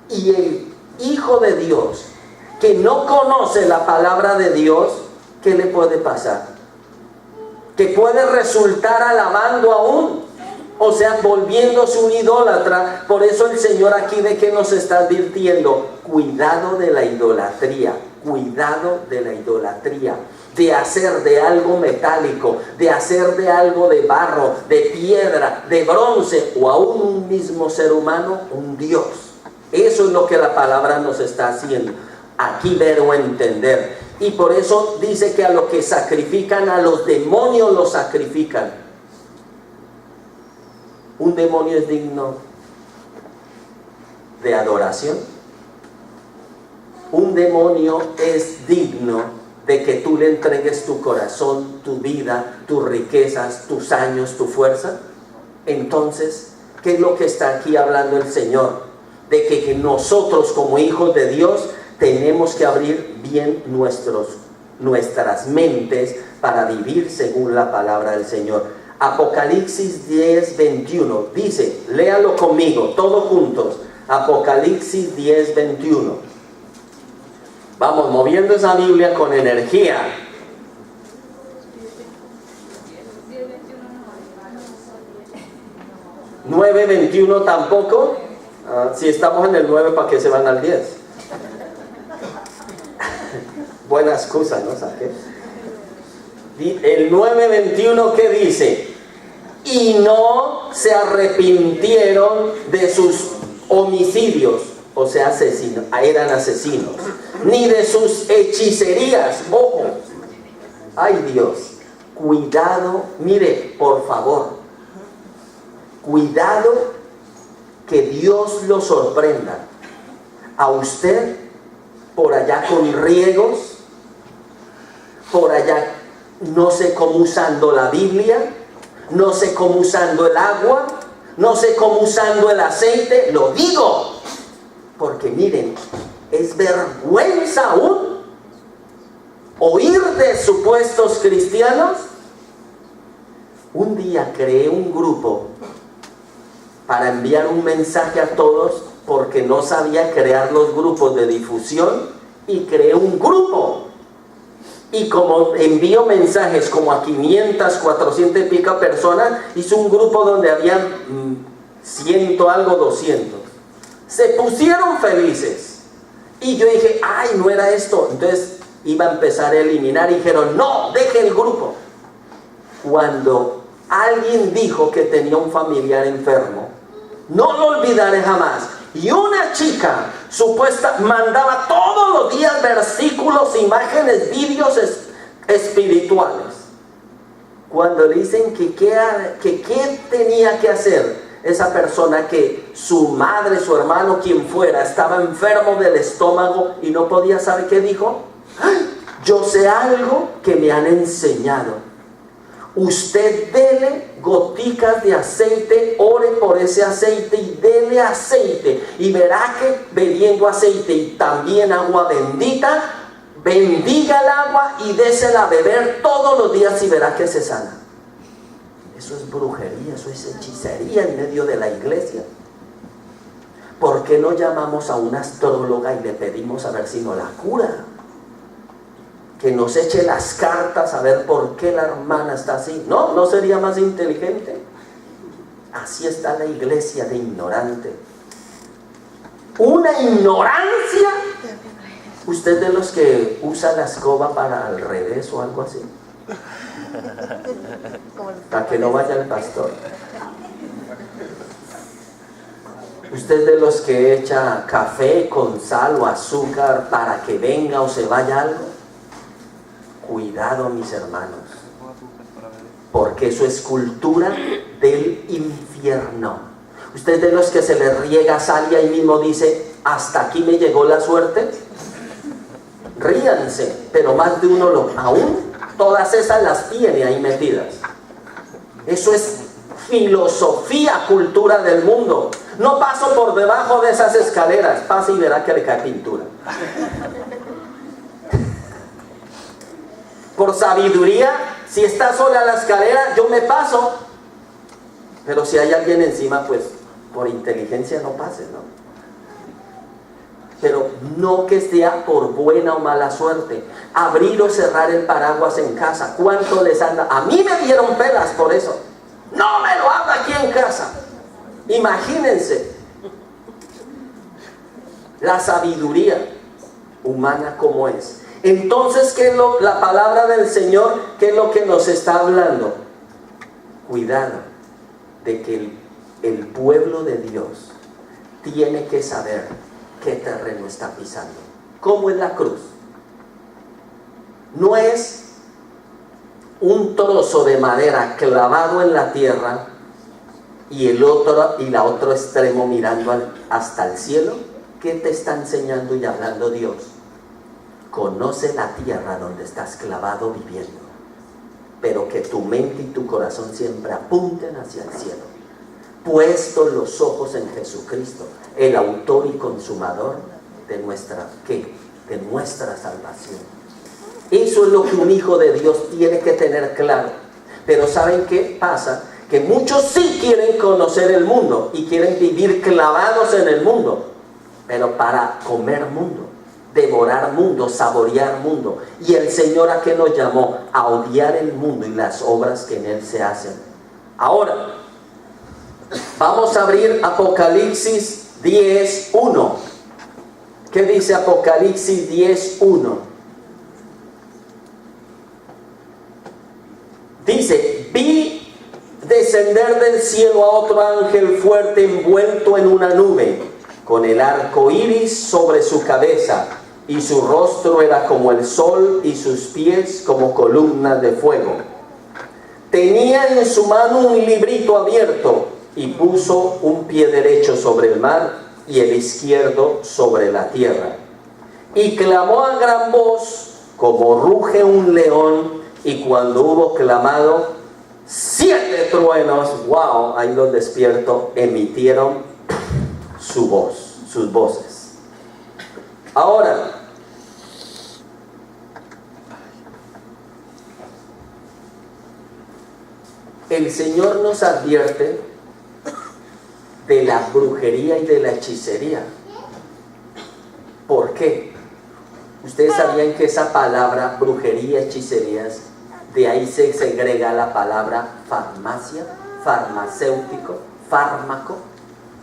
Y el Hijo de Dios que no conoce la palabra de Dios, ¿qué le puede pasar? Que puede resultar alabando aún, o sea, volviéndose un idólatra. Por eso el Señor aquí de que nos está advirtiendo: cuidado de la idolatría, cuidado de la idolatría, de hacer de algo metálico, de hacer de algo de barro, de piedra, de bronce, o aún un mismo ser humano, un Dios. Eso es lo que la palabra nos está haciendo aquí ver o entender. Y por eso dice que a los que sacrifican, a los demonios los sacrifican. ¿Un demonio es digno de adoración? Un demonio es digno de que tú le entregues tu corazón, tu vida, tus riquezas, tus años, tu fuerza. Entonces, ¿qué es lo que está aquí hablando el Señor? De que nosotros como hijos de Dios tenemos que abrir bien nuestras mentes para vivir según la palabra del Señor. Apocalipsis 10:21 dice, léalo conmigo, todos juntos. Apocalipsis 10:21. Vamos, moviendo esa Biblia con energía. 9:21 tampoco. Si estamos en el 9, ¿para qué se van al 10? Buena excusa, ¿no? ¿Saqué? El 9:21, ¿qué dice? Y no se arrepintieron de sus homicidios, o sea, eran asesinos, ni de sus hechicerías. Ojo, ay Dios, cuidado, mire, por favor, cuidado que Dios lo sorprenda a usted por allá con riegos, por allá no sé cómo usando la Biblia, no sé cómo usando el agua, no sé cómo usando el aceite. Lo digo porque miren, es vergüenza aún oír de supuestos cristianos. Un día creé un grupo para enviar un mensaje a todos, porque no sabía crear los grupos de difusión, y creé un grupo. Y como envío mensajes como a 500, 400 y pico personas, hice un grupo donde había 100 algo, 200. Se pusieron felices. Y yo dije, ay, no era esto. Entonces iba a empezar a eliminar y dijeron, no, deje el grupo. Cuando alguien dijo que tenía un familiar enfermo, no lo olvidaré jamás. Y una chica supuesta mandaba todos los días versículos, imágenes, vídeos espirituales. Cuando le dicen que qué tenía que hacer esa persona, que su madre, su hermano, quien fuera, estaba enfermo del estómago y no podía saber qué dijo. ¡Ay! Yo sé algo que me han enseñado. Usted dele goticas de aceite, ore por ese aceite y dele aceite. Y verá que bebiendo aceite y también agua bendita, bendiga el agua y désela a beber todos los días y verá que se sana. Eso es brujería, eso es hechicería en medio de la iglesia. ¿Por qué no llamamos a una astróloga y le pedimos a ver si nos la cura? Que nos eche las cartas a ver por qué la hermana está así. ¿No sería más inteligente? Así está la iglesia de ignorante. Una ignorancia. ¿Usted de los que usa la escoba para al revés o algo así? Para que no vaya el pastor. ¿Usted de los que echa café con sal o azúcar para que venga o se vaya algo? Cuidado, mis hermanos, porque eso es cultura del infierno. ¿Usted de los que se le riega sal y ahí mismo dice, hasta aquí me llegó la suerte? Ríanse, pero más de uno aún todas esas las tiene ahí metidas. Eso es filosofía, cultura del mundo. No paso por debajo de esas escaleras, pase y verá que le cae pintura. Por sabiduría, si está sola la escalera, yo me paso. Pero si hay alguien encima, pues por inteligencia no pase, ¿no? Pero no que sea por buena o mala suerte. Abrir o cerrar el paraguas en casa. ¿Cuánto les anda? A mí me dieron pelas por eso. No me lo haga aquí en casa. Imagínense. La sabiduría humana como es. Entonces, ¿qué es la palabra del Señor? ¿Qué es lo que nos está hablando? Cuidado de que el pueblo de Dios tiene que saber qué terreno está pisando. ¿Cómo es la cruz? No es un trozo de madera clavado en la tierra y la otro extremo mirando hasta el cielo. ¿Qué te está enseñando y hablando Dios? Conoce la tierra donde estás clavado viviendo, pero que tu mente y tu corazón siempre apunten hacia el cielo, puestos los ojos en Jesucristo, el autor y consumador de nuestra salvación. Eso es lo que un hijo de Dios tiene que tener claro. Pero ¿saben qué pasa? Que muchos sí quieren conocer el mundo y quieren vivir clavados en el mundo, pero para comer mundo, devorar mundo, saborear mundo. Y el Señor, ¿a qué nos llamó? A odiar el mundo y las obras que en él se hacen. Ahora, vamos a abrir Apocalipsis 10:1. ¿Qué dice Apocalipsis 10:1? Dice, vi descender del cielo a otro ángel fuerte envuelto en una nube, con el arco iris sobre su cabeza, y su rostro era como el sol y sus pies como columnas de fuego. Tenía en su mano un librito abierto y puso un pie derecho sobre el mar y el izquierdo sobre la tierra. Y clamó a gran voz como ruge un león, y cuando hubo clamado, 7 truenos, wow, ahí los despierto, emitieron sus voces. Ahora, el Señor nos advierte de la brujería y de la hechicería. ¿Por qué? Ustedes sabían que esa palabra brujería, hechicerías, de ahí se segrega la palabra farmacia, farmacéutico, fármaco.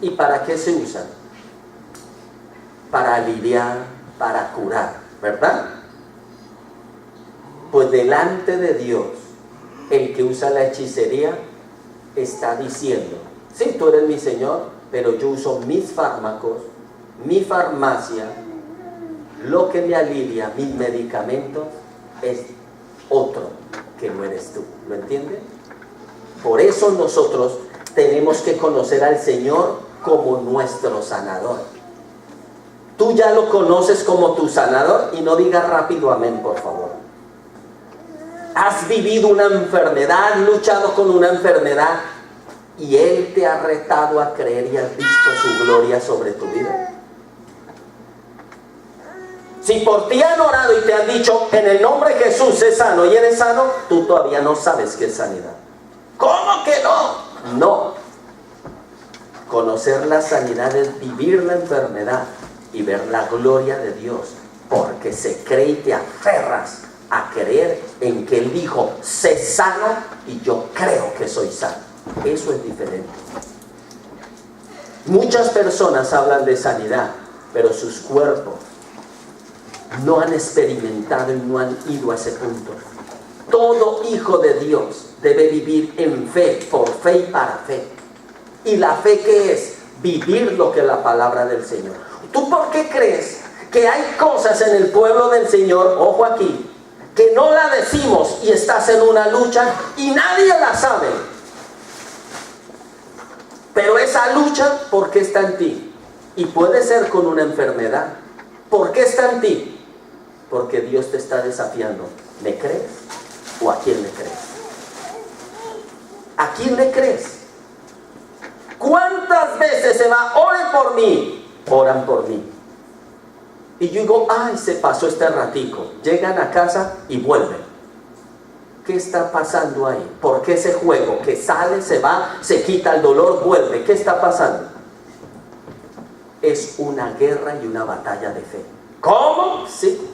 ¿Y para qué se usan? Para aliviar, para curar, ¿verdad? Pues delante de Dios, el que usa la hechicería está diciendo, sí, tú eres mi Señor, pero yo uso mis fármacos, mi farmacia, lo que me alivia, mis medicamentos, es otro que no eres tú. ¿Lo entiendes? Por eso nosotros tenemos que conocer al Señor como nuestro sanador. Tú ya lo conoces como tu sanador, y no digas rápido amén, por favor. Has vivido una enfermedad, has luchado con una enfermedad, y Él te ha retado a creer y has visto su gloria sobre tu vida. Si por ti han orado y te han dicho en el nombre de Jesús sé sano y eres sano, tú todavía no sabes qué es sanidad. ¿Cómo que no? No. Conocer la sanidad es vivir la enfermedad y ver la gloria de Dios, porque se cree y te aferras a creer en que Él dijo sé sano y yo creo que soy sano. Eso es diferente. Muchas personas hablan de sanidad, pero sus cuerpos no han experimentado y no han ido a ese punto. Todo hijo de Dios debe vivir en fe, por fe y para fe. ¿Y la fe qué es? Vivir lo que es la palabra del Señor. ¿Tú por qué crees que hay cosas en el pueblo del Señor, ojo aquí, que no la decimos y estás en una lucha y nadie la sabe? Pero esa lucha, ¿por qué está en ti? Y puede ser con una enfermedad. ¿Por qué está en ti? Porque Dios te está desafiando. ¿Me crees? ¿O a quién le crees? ¿A quién le crees? ¿Cuántas veces se va? Oren por mí. Oran por mí. Y yo digo, ay, se pasó este ratico. Llegan a casa y vuelven. ¿Qué está pasando ahí? ¿Por qué ese juego? Que sale, se va, se quita el dolor, vuelve. ¿Qué está pasando? Es una guerra y una batalla de fe. ¿Cómo? Sí.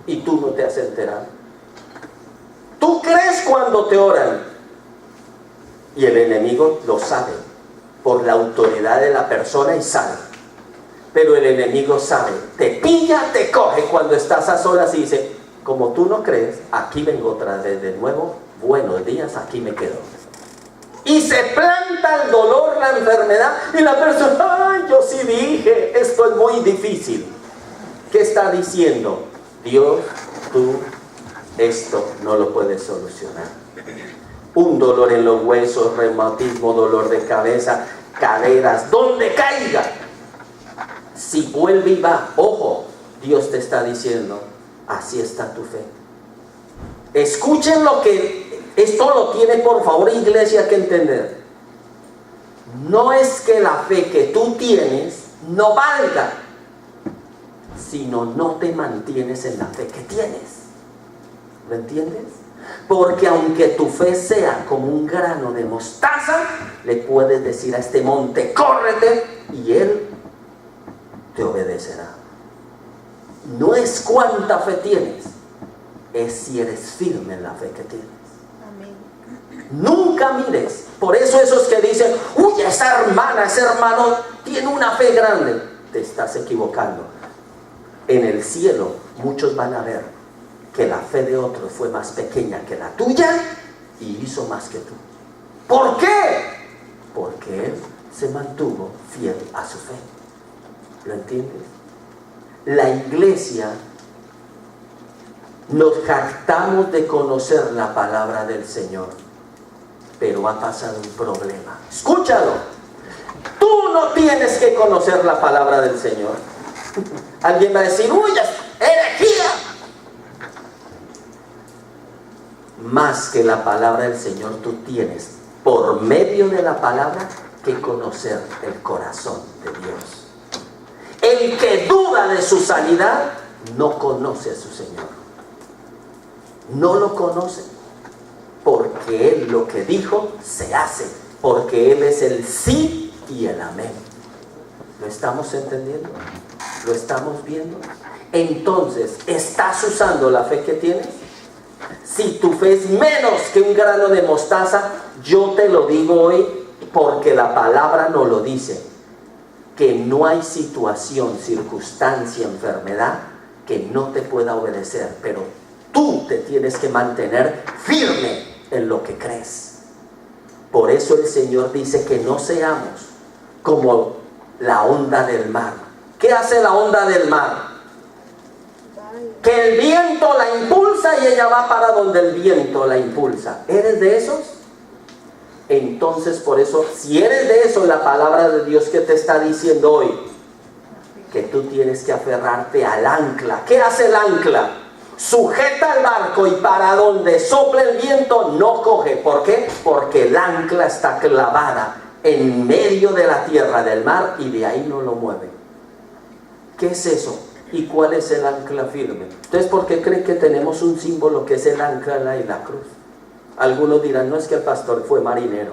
Y tú no te has enterado. Tú crees cuando te oran. Y el enemigo lo sabe. Por la autoridad de la persona y sabe. Pero el enemigo sabe. Te pilla, te coge cuando estás a solas y dice, como tú no crees, aquí vengo otra vez de nuevo, buenos días, aquí me quedo. Y se planta el dolor, la enfermedad, y la persona, ay, yo sí dije, esto es muy difícil. ¿Qué está diciendo? Dios, tú esto no lo puedes solucionar. Un dolor en los huesos, reumatismo, dolor de cabeza, caderas, donde caiga. Si vuelve y va, ojo, Dios te está diciendo, así está tu fe. Escuchen lo que, esto lo tiene por favor iglesia que entender. No es que la fe que tú tienes no valga, sino no te mantienes en la fe que tienes. ¿Lo entiendes? Porque aunque tu fe sea como un grano de mostaza, le puedes decir a este monte, córrete, y él te obedecerá. No es cuánta fe tienes, es si eres firme en la fe que tienes. Amén. Nunca mires. Por eso esos que dicen, uy, esa hermana, ese hermano tiene una fe grande, te estás equivocando. En el cielo muchos van a ver que la fe de otro fue más pequeña que la tuya y hizo más que tú. ¿Por qué? Porque él se mantuvo fiel a su fe. ¿Lo entiendes? La iglesia nos jactamos de conocer la palabra del Señor, pero ha pasado un problema. Escúchalo. Tú no tienes que conocer la palabra del Señor. Alguien va a decir, uy, herejía. Más que la palabra del Señor, tú tienes, por medio de la palabra, que conocer el corazón de Dios. El que duda de su sanidad no conoce a su Señor. No lo conoce. Porque Él lo que dijo se hace. Porque Él es el sí y el amén. ¿Lo estamos entendiendo? ¿Lo estamos viendo? Entonces, ¿estás usando la fe que tienes? Si tu fe es menos que un grano de mostaza, yo te lo digo hoy porque la palabra nos lo dice. Que no hay situación, circunstancia, enfermedad que no te pueda obedecer, pero tú te tienes que mantener firme en lo que crees. Por eso el Señor dice que no seamos como la onda del mar. ¿Qué hace la onda del mar? Que el viento la impulsa y ella va para donde el viento la impulsa. ¿Eres de esos? Entonces, por eso, si eres de esos, la palabra de Dios que te está diciendo hoy, que tú tienes que aferrarte al ancla. ¿Qué hace el ancla? Sujeta el barco y para donde sople el viento no coge. ¿Por qué? Porque el ancla está clavada en medio de la tierra del mar y de ahí no lo mueve. ¿Qué es eso? ¿Y cuál es el ancla firme? Entonces, ¿por qué creen que tenemos un símbolo que es el ancla y la cruz? Algunos dirán, no, es que el pastor fue marinero.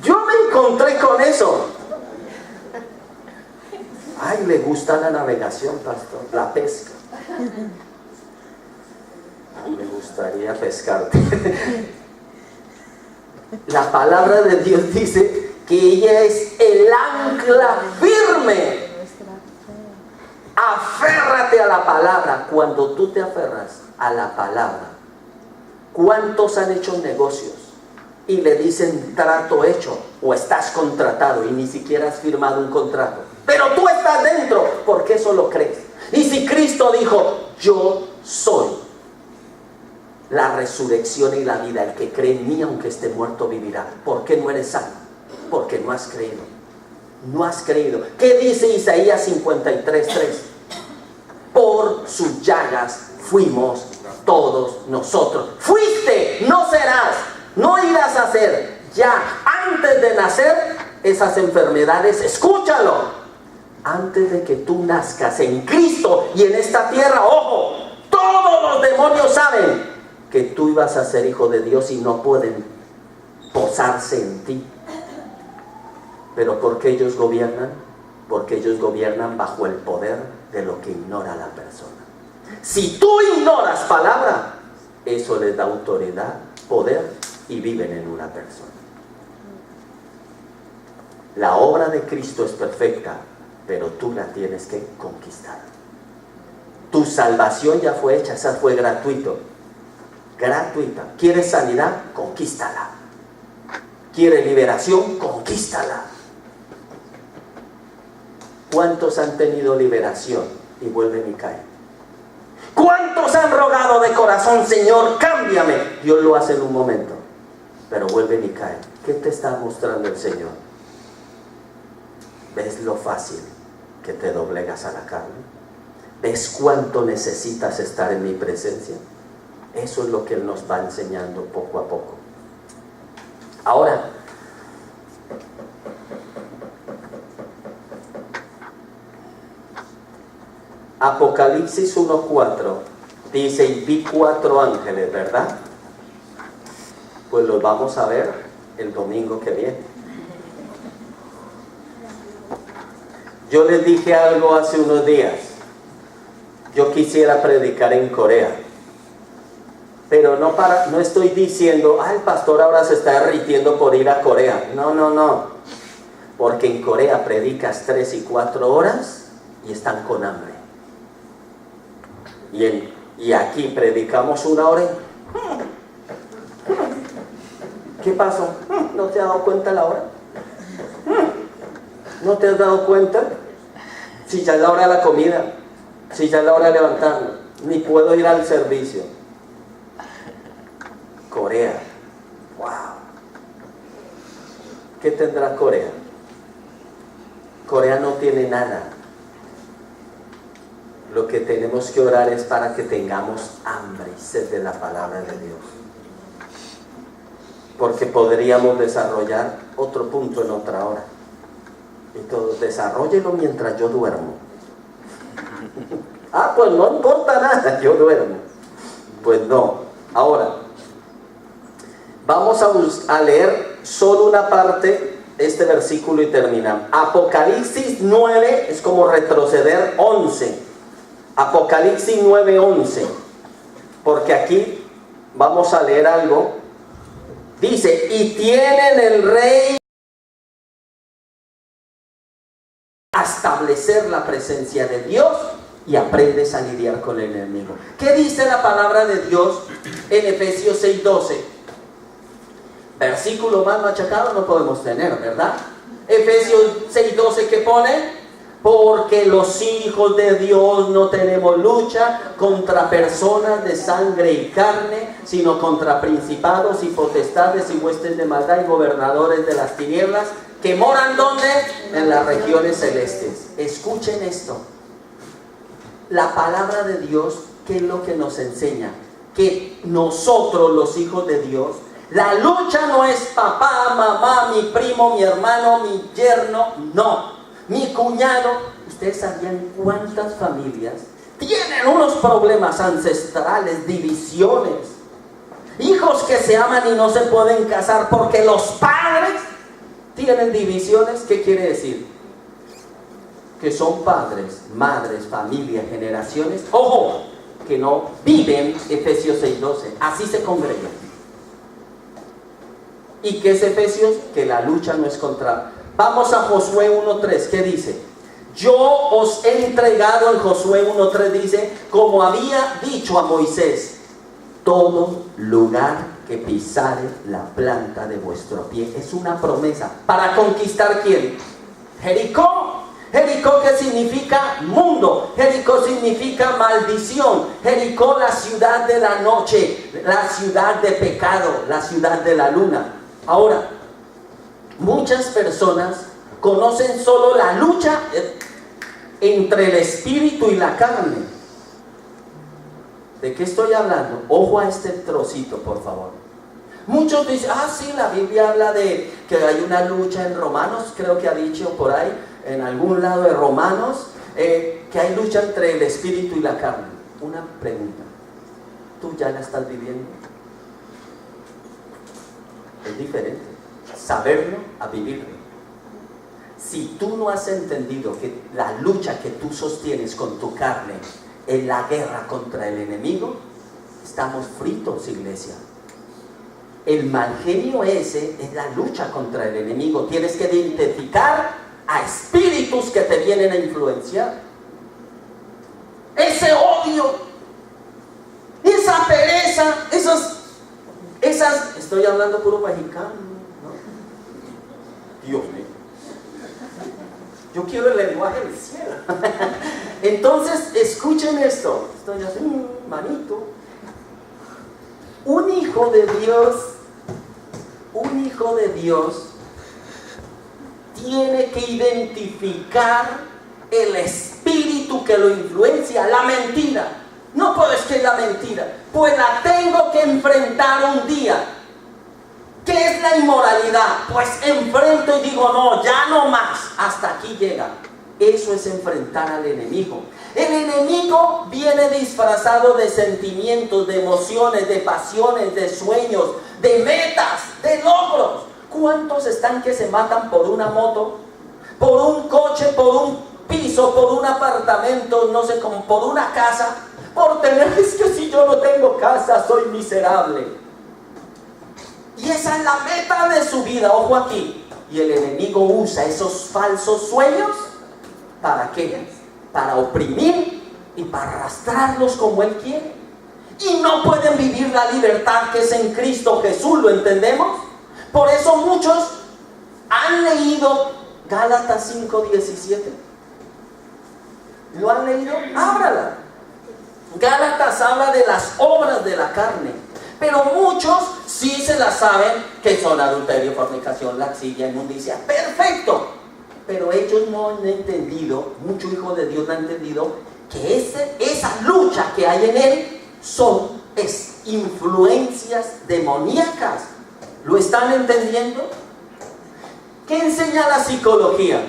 Yo me encontré con eso. Ay, le gusta la navegación, pastor, la pesca. Me gustaría pescarte. La palabra de Dios dice que ella es el ancla firme. Aférrate a la palabra. Cuando tú te aferras a la palabra, ¿cuántos han hecho negocios y le dicen trato hecho o estás contratado y ni siquiera has firmado un contrato? Pero tú estás dentro porque eso lo crees. Y si Cristo dijo, yo soy la resurrección y la vida, el que cree en mí aunque esté muerto vivirá. ¿Por qué no eres salvo? Porque no has creído. No has creído. ¿Qué dice Isaías 53:3? Por sus llagas fuimos todos nosotros. Fuiste, no serás, no irás a ser. Ya antes de nacer, esas enfermedades, escúchalo. Antes de que tú nazcas en Cristo y en esta tierra, ojo, todos los demonios saben que tú ibas a ser hijo de Dios y no pueden posarse en ti. Pero ¿por qué ellos gobiernan? Porque ellos gobiernan bajo el poder de lo que ignora la persona. Si tú ignoras palabra, eso les da autoridad, poder y viven en una persona. La obra de Cristo es perfecta, pero tú la tienes que conquistar. Tu salvación ya fue hecha, esa fue gratuita. ¿Quieres sanidad? Conquístala. ¿Quieres liberación? Conquístala. ¿Cuántos han tenido liberación y vuelven y caen? ¿Cuántos han rogado de corazón, Señor, cámbiame? Dios lo hace en un momento, pero vuelven y caen. ¿Qué te está mostrando el Señor? ¿Ves lo fácil que te doblegas a la carne? ¿Ves cuánto necesitas estar en mi presencia? Eso es lo que Él nos va enseñando poco a poco. Ahora, Apocalipsis 1:4 dice, y vi 4 ángeles, ¿verdad? Pues los vamos a ver el domingo que viene. Yo les dije algo hace unos días. Yo quisiera predicar en Corea, pero no estoy diciendo, el pastor ahora se está derritiendo por ir a Corea. No, porque en Corea predicas 3 y 4 horas y están con hambre. Y aquí predicamos 1 hora. ¿Qué pasó? ¿No te has dado cuenta la hora? ¿No te has dado cuenta? Si ya es la hora de la comida, si ya es la hora de levantarnos, ni puedo ir al servicio. Corea, wow. ¿Qué tendrá Corea? Corea no tiene nada. Lo que tenemos que orar es para que tengamos hambre y sed de la palabra de Dios. Porque podríamos desarrollar otro punto en otra hora. Entonces, desarróllelo mientras yo duermo. Pues no importa nada, yo duermo. Pues no. Ahora, vamos a leer solo una parte de este versículo y terminamos. Apocalipsis 9 es como retroceder 11. Apocalipsis 9:11, porque aquí vamos a leer algo. Dice, y tienen el rey a establecer la presencia de Dios y aprendes a lidiar con el enemigo. ¿Qué dice la palabra de Dios en Efesios 6:12? Versículo más machacado no podemos tener, ¿verdad? Efesios 6:12 que pone, porque los hijos de Dios no tenemos lucha contra personas de sangre y carne, sino contra principados y potestades y huestes de maldad y gobernadores de las tinieblas, que moran ¿dónde? En las regiones celestes. Escuchen esto. La palabra de Dios, ¿qué es lo que nos enseña? Que nosotros, los hijos de Dios, la lucha no es papá, mamá, mi primo, mi hermano, mi yerno, no, mi cuñado. ¿Ustedes sabían cuántas familias tienen unos problemas ancestrales, divisiones? Hijos que se aman y no se pueden casar porque los padres tienen divisiones. ¿Qué quiere decir? Que son padres, madres, familias, generaciones, ojo, que no viven Efesios 6:12, así se congregan. ¿Y qué es Efesios? Que la lucha no es contra... Vamos a Josué 1:3, ¿qué dice? Yo os he entregado, en Josué 1:3 dice, como había dicho a Moisés, todo lugar que pisare la planta de vuestro pie. Es una promesa. ¿Para conquistar quién? Jericó. Jericó, ¿qué significa? Mundo. Jericó significa maldición. Jericó, la ciudad de la noche, la ciudad de pecado, la ciudad de la luna. Ahora, muchas personas conocen solo la lucha entre el espíritu y la carne. ¿De qué estoy hablando? Ojo a este trocito, por favor. Muchos dicen, sí, la Biblia habla de que hay una lucha en Romanos, creo que ha dicho por ahí, en algún lado de Romanos, que hay lucha entre el espíritu y la carne. Una pregunta, ¿tú ya la estás viviendo? Es diferente saberlo a vivirlo. Si tú no has entendido que la lucha que tú sostienes con tu carne es la guerra contra el enemigo, estamos fritos, iglesia. El mal genio ese es la lucha contra el enemigo. Tienes que identificar a espíritus que te vienen a influenciar. Ese odio, esa pereza, esas, estoy hablando puro mexicano, ¿no? Dios mío. Yo quiero el lenguaje del cielo. Entonces, escuchen esto. Estoy así, manito. Un hijo de Dios tiene que identificar el espíritu que lo influencia, la mentira. No puedo decir la mentira, pues la tengo que enfrentar un día. ¿Qué es la inmoralidad? Pues enfrento y digo, no, ya no más, hasta aquí llega. Eso es enfrentar al enemigo. El enemigo viene disfrazado de sentimientos, de emociones, de pasiones, de sueños, de metas, de logros. ¿Cuántos están que se matan por una moto, por un coche, por un piso, por un apartamento, no sé cómo, por una casa? Por tener, es que si yo no tengo casa soy miserable. Y esa es la meta de su vida, ojo aquí. Y el enemigo usa esos falsos sueños, ¿para qué? Para oprimir y para arrastrarlos como él quiere. Y no pueden vivir la libertad que es en Cristo Jesús, ¿lo entendemos? Por eso muchos han leído Gálatas 5:17. ¿Lo han leído? Ábrala. Gálatas habla de las obras de la carne, pero muchos sí se las saben, que son adulterio, fornicación, laxivia, inmundicia. Perfecto. Pero ellos no han entendido, mucho hijo de Dios no ha entendido que esa lucha que hay en él son influencias demoníacas. ¿Lo están entendiendo? ¿Qué enseña la psicología?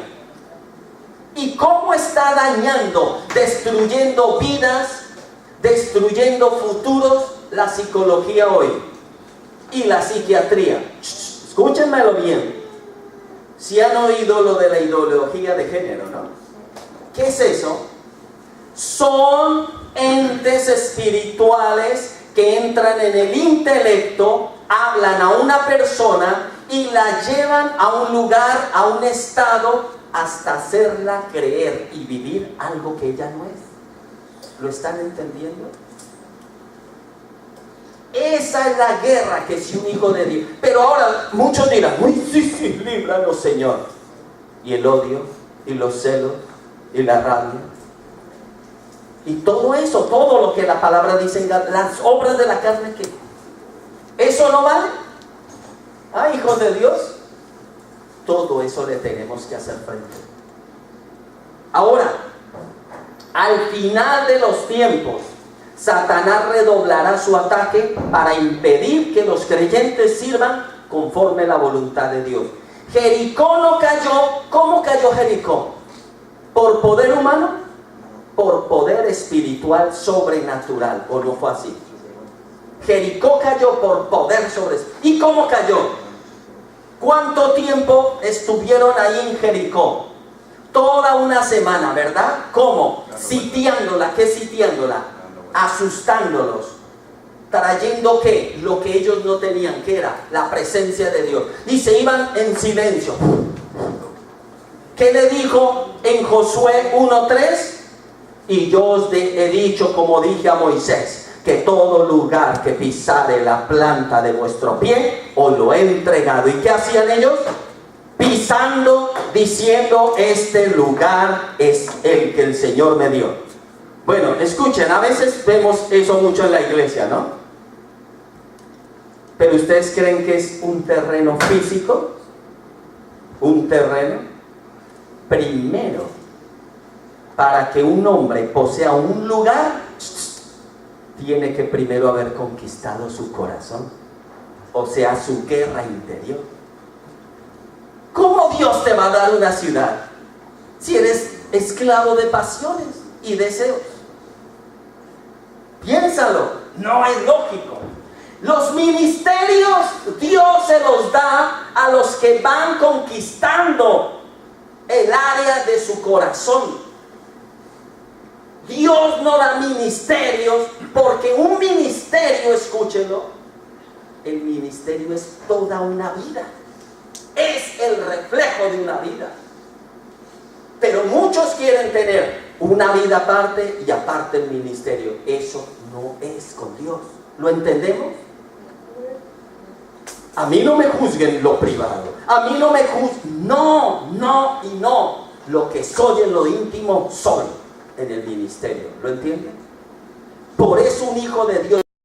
¿Y cómo está dañando, destruyendo vidas, destruyendo futuros la psicología hoy? Y la psiquiatría. Escúchenmelo bien. Si han oído lo de la ideología de género, ¿no? ¿Qué es eso? Son entes espirituales que entran en el intelecto, hablan a una persona y la llevan a un lugar, a un estado, hasta hacerla creer y vivir algo que ella no es. ¿Lo están entendiendo? Esa es la guerra que es un hijo de Dios. Pero ahora muchos dirán, uy, sí, líbranos, Señor. Y el odio, y los celos, y la rabia. Y todo eso, todo lo que la palabra dice, las obras de la carne, ¿qué? ¿Eso no vale? Ah, hijos de Dios. Todo eso le tenemos que hacer frente. Ahora, al final de los tiempos, Satanás redoblará su ataque para impedir que los creyentes sirvan conforme a la voluntad de Dios. Jericó no cayó. ¿Cómo cayó Jericó? ¿Por poder humano? Por poder espiritual sobrenatural. ¿O no fue así? Jericó cayó por poder sobrenatural. ¿Y cómo cayó? ¿Cuánto tiempo estuvieron ahí en Jericó? Toda una semana, ¿verdad? ¿Cómo? Sitiándola. ¿Qué sitiándola? Asustándolos, trayendo ¿qué? Lo que ellos no tenían, que era la presencia de Dios, y se iban en silencio. ¿Qué le dijo en Josué 1:3? Y yo os he dicho, como dije a Moisés, que todo lugar que pisare la planta de vuestro pie, os lo he entregado. ¿Y qué hacían ellos? Pisando, diciendo, este lugar es el que el Señor me dio. Bueno, escuchen, a veces vemos eso mucho en la iglesia, ¿no? Pero ¿ustedes creen que es un terreno físico? ¿Un terreno? Primero, para que un hombre posea un lugar, tiene que primero haber conquistado su corazón, o sea, su guerra interior. ¿Cómo Dios te va a dar una ciudad si eres esclavo de pasiones y deseos? Piénsalo, no es lógico. Los ministerios Dios se los da a los que van conquistando el área de su corazón. Dios no da ministerios porque un ministerio, escúchenlo, el ministerio es toda una vida, es el reflejo de una vida. Pero muchos quieren tener una vida aparte y aparte el ministerio. Eso no es con Dios. ¿Lo entendemos? A mí no me juzguen lo privado. A mí no me juzguen. No y no. Lo que soy en lo íntimo, soy en el ministerio. ¿Lo entienden? Por eso un hijo de Dios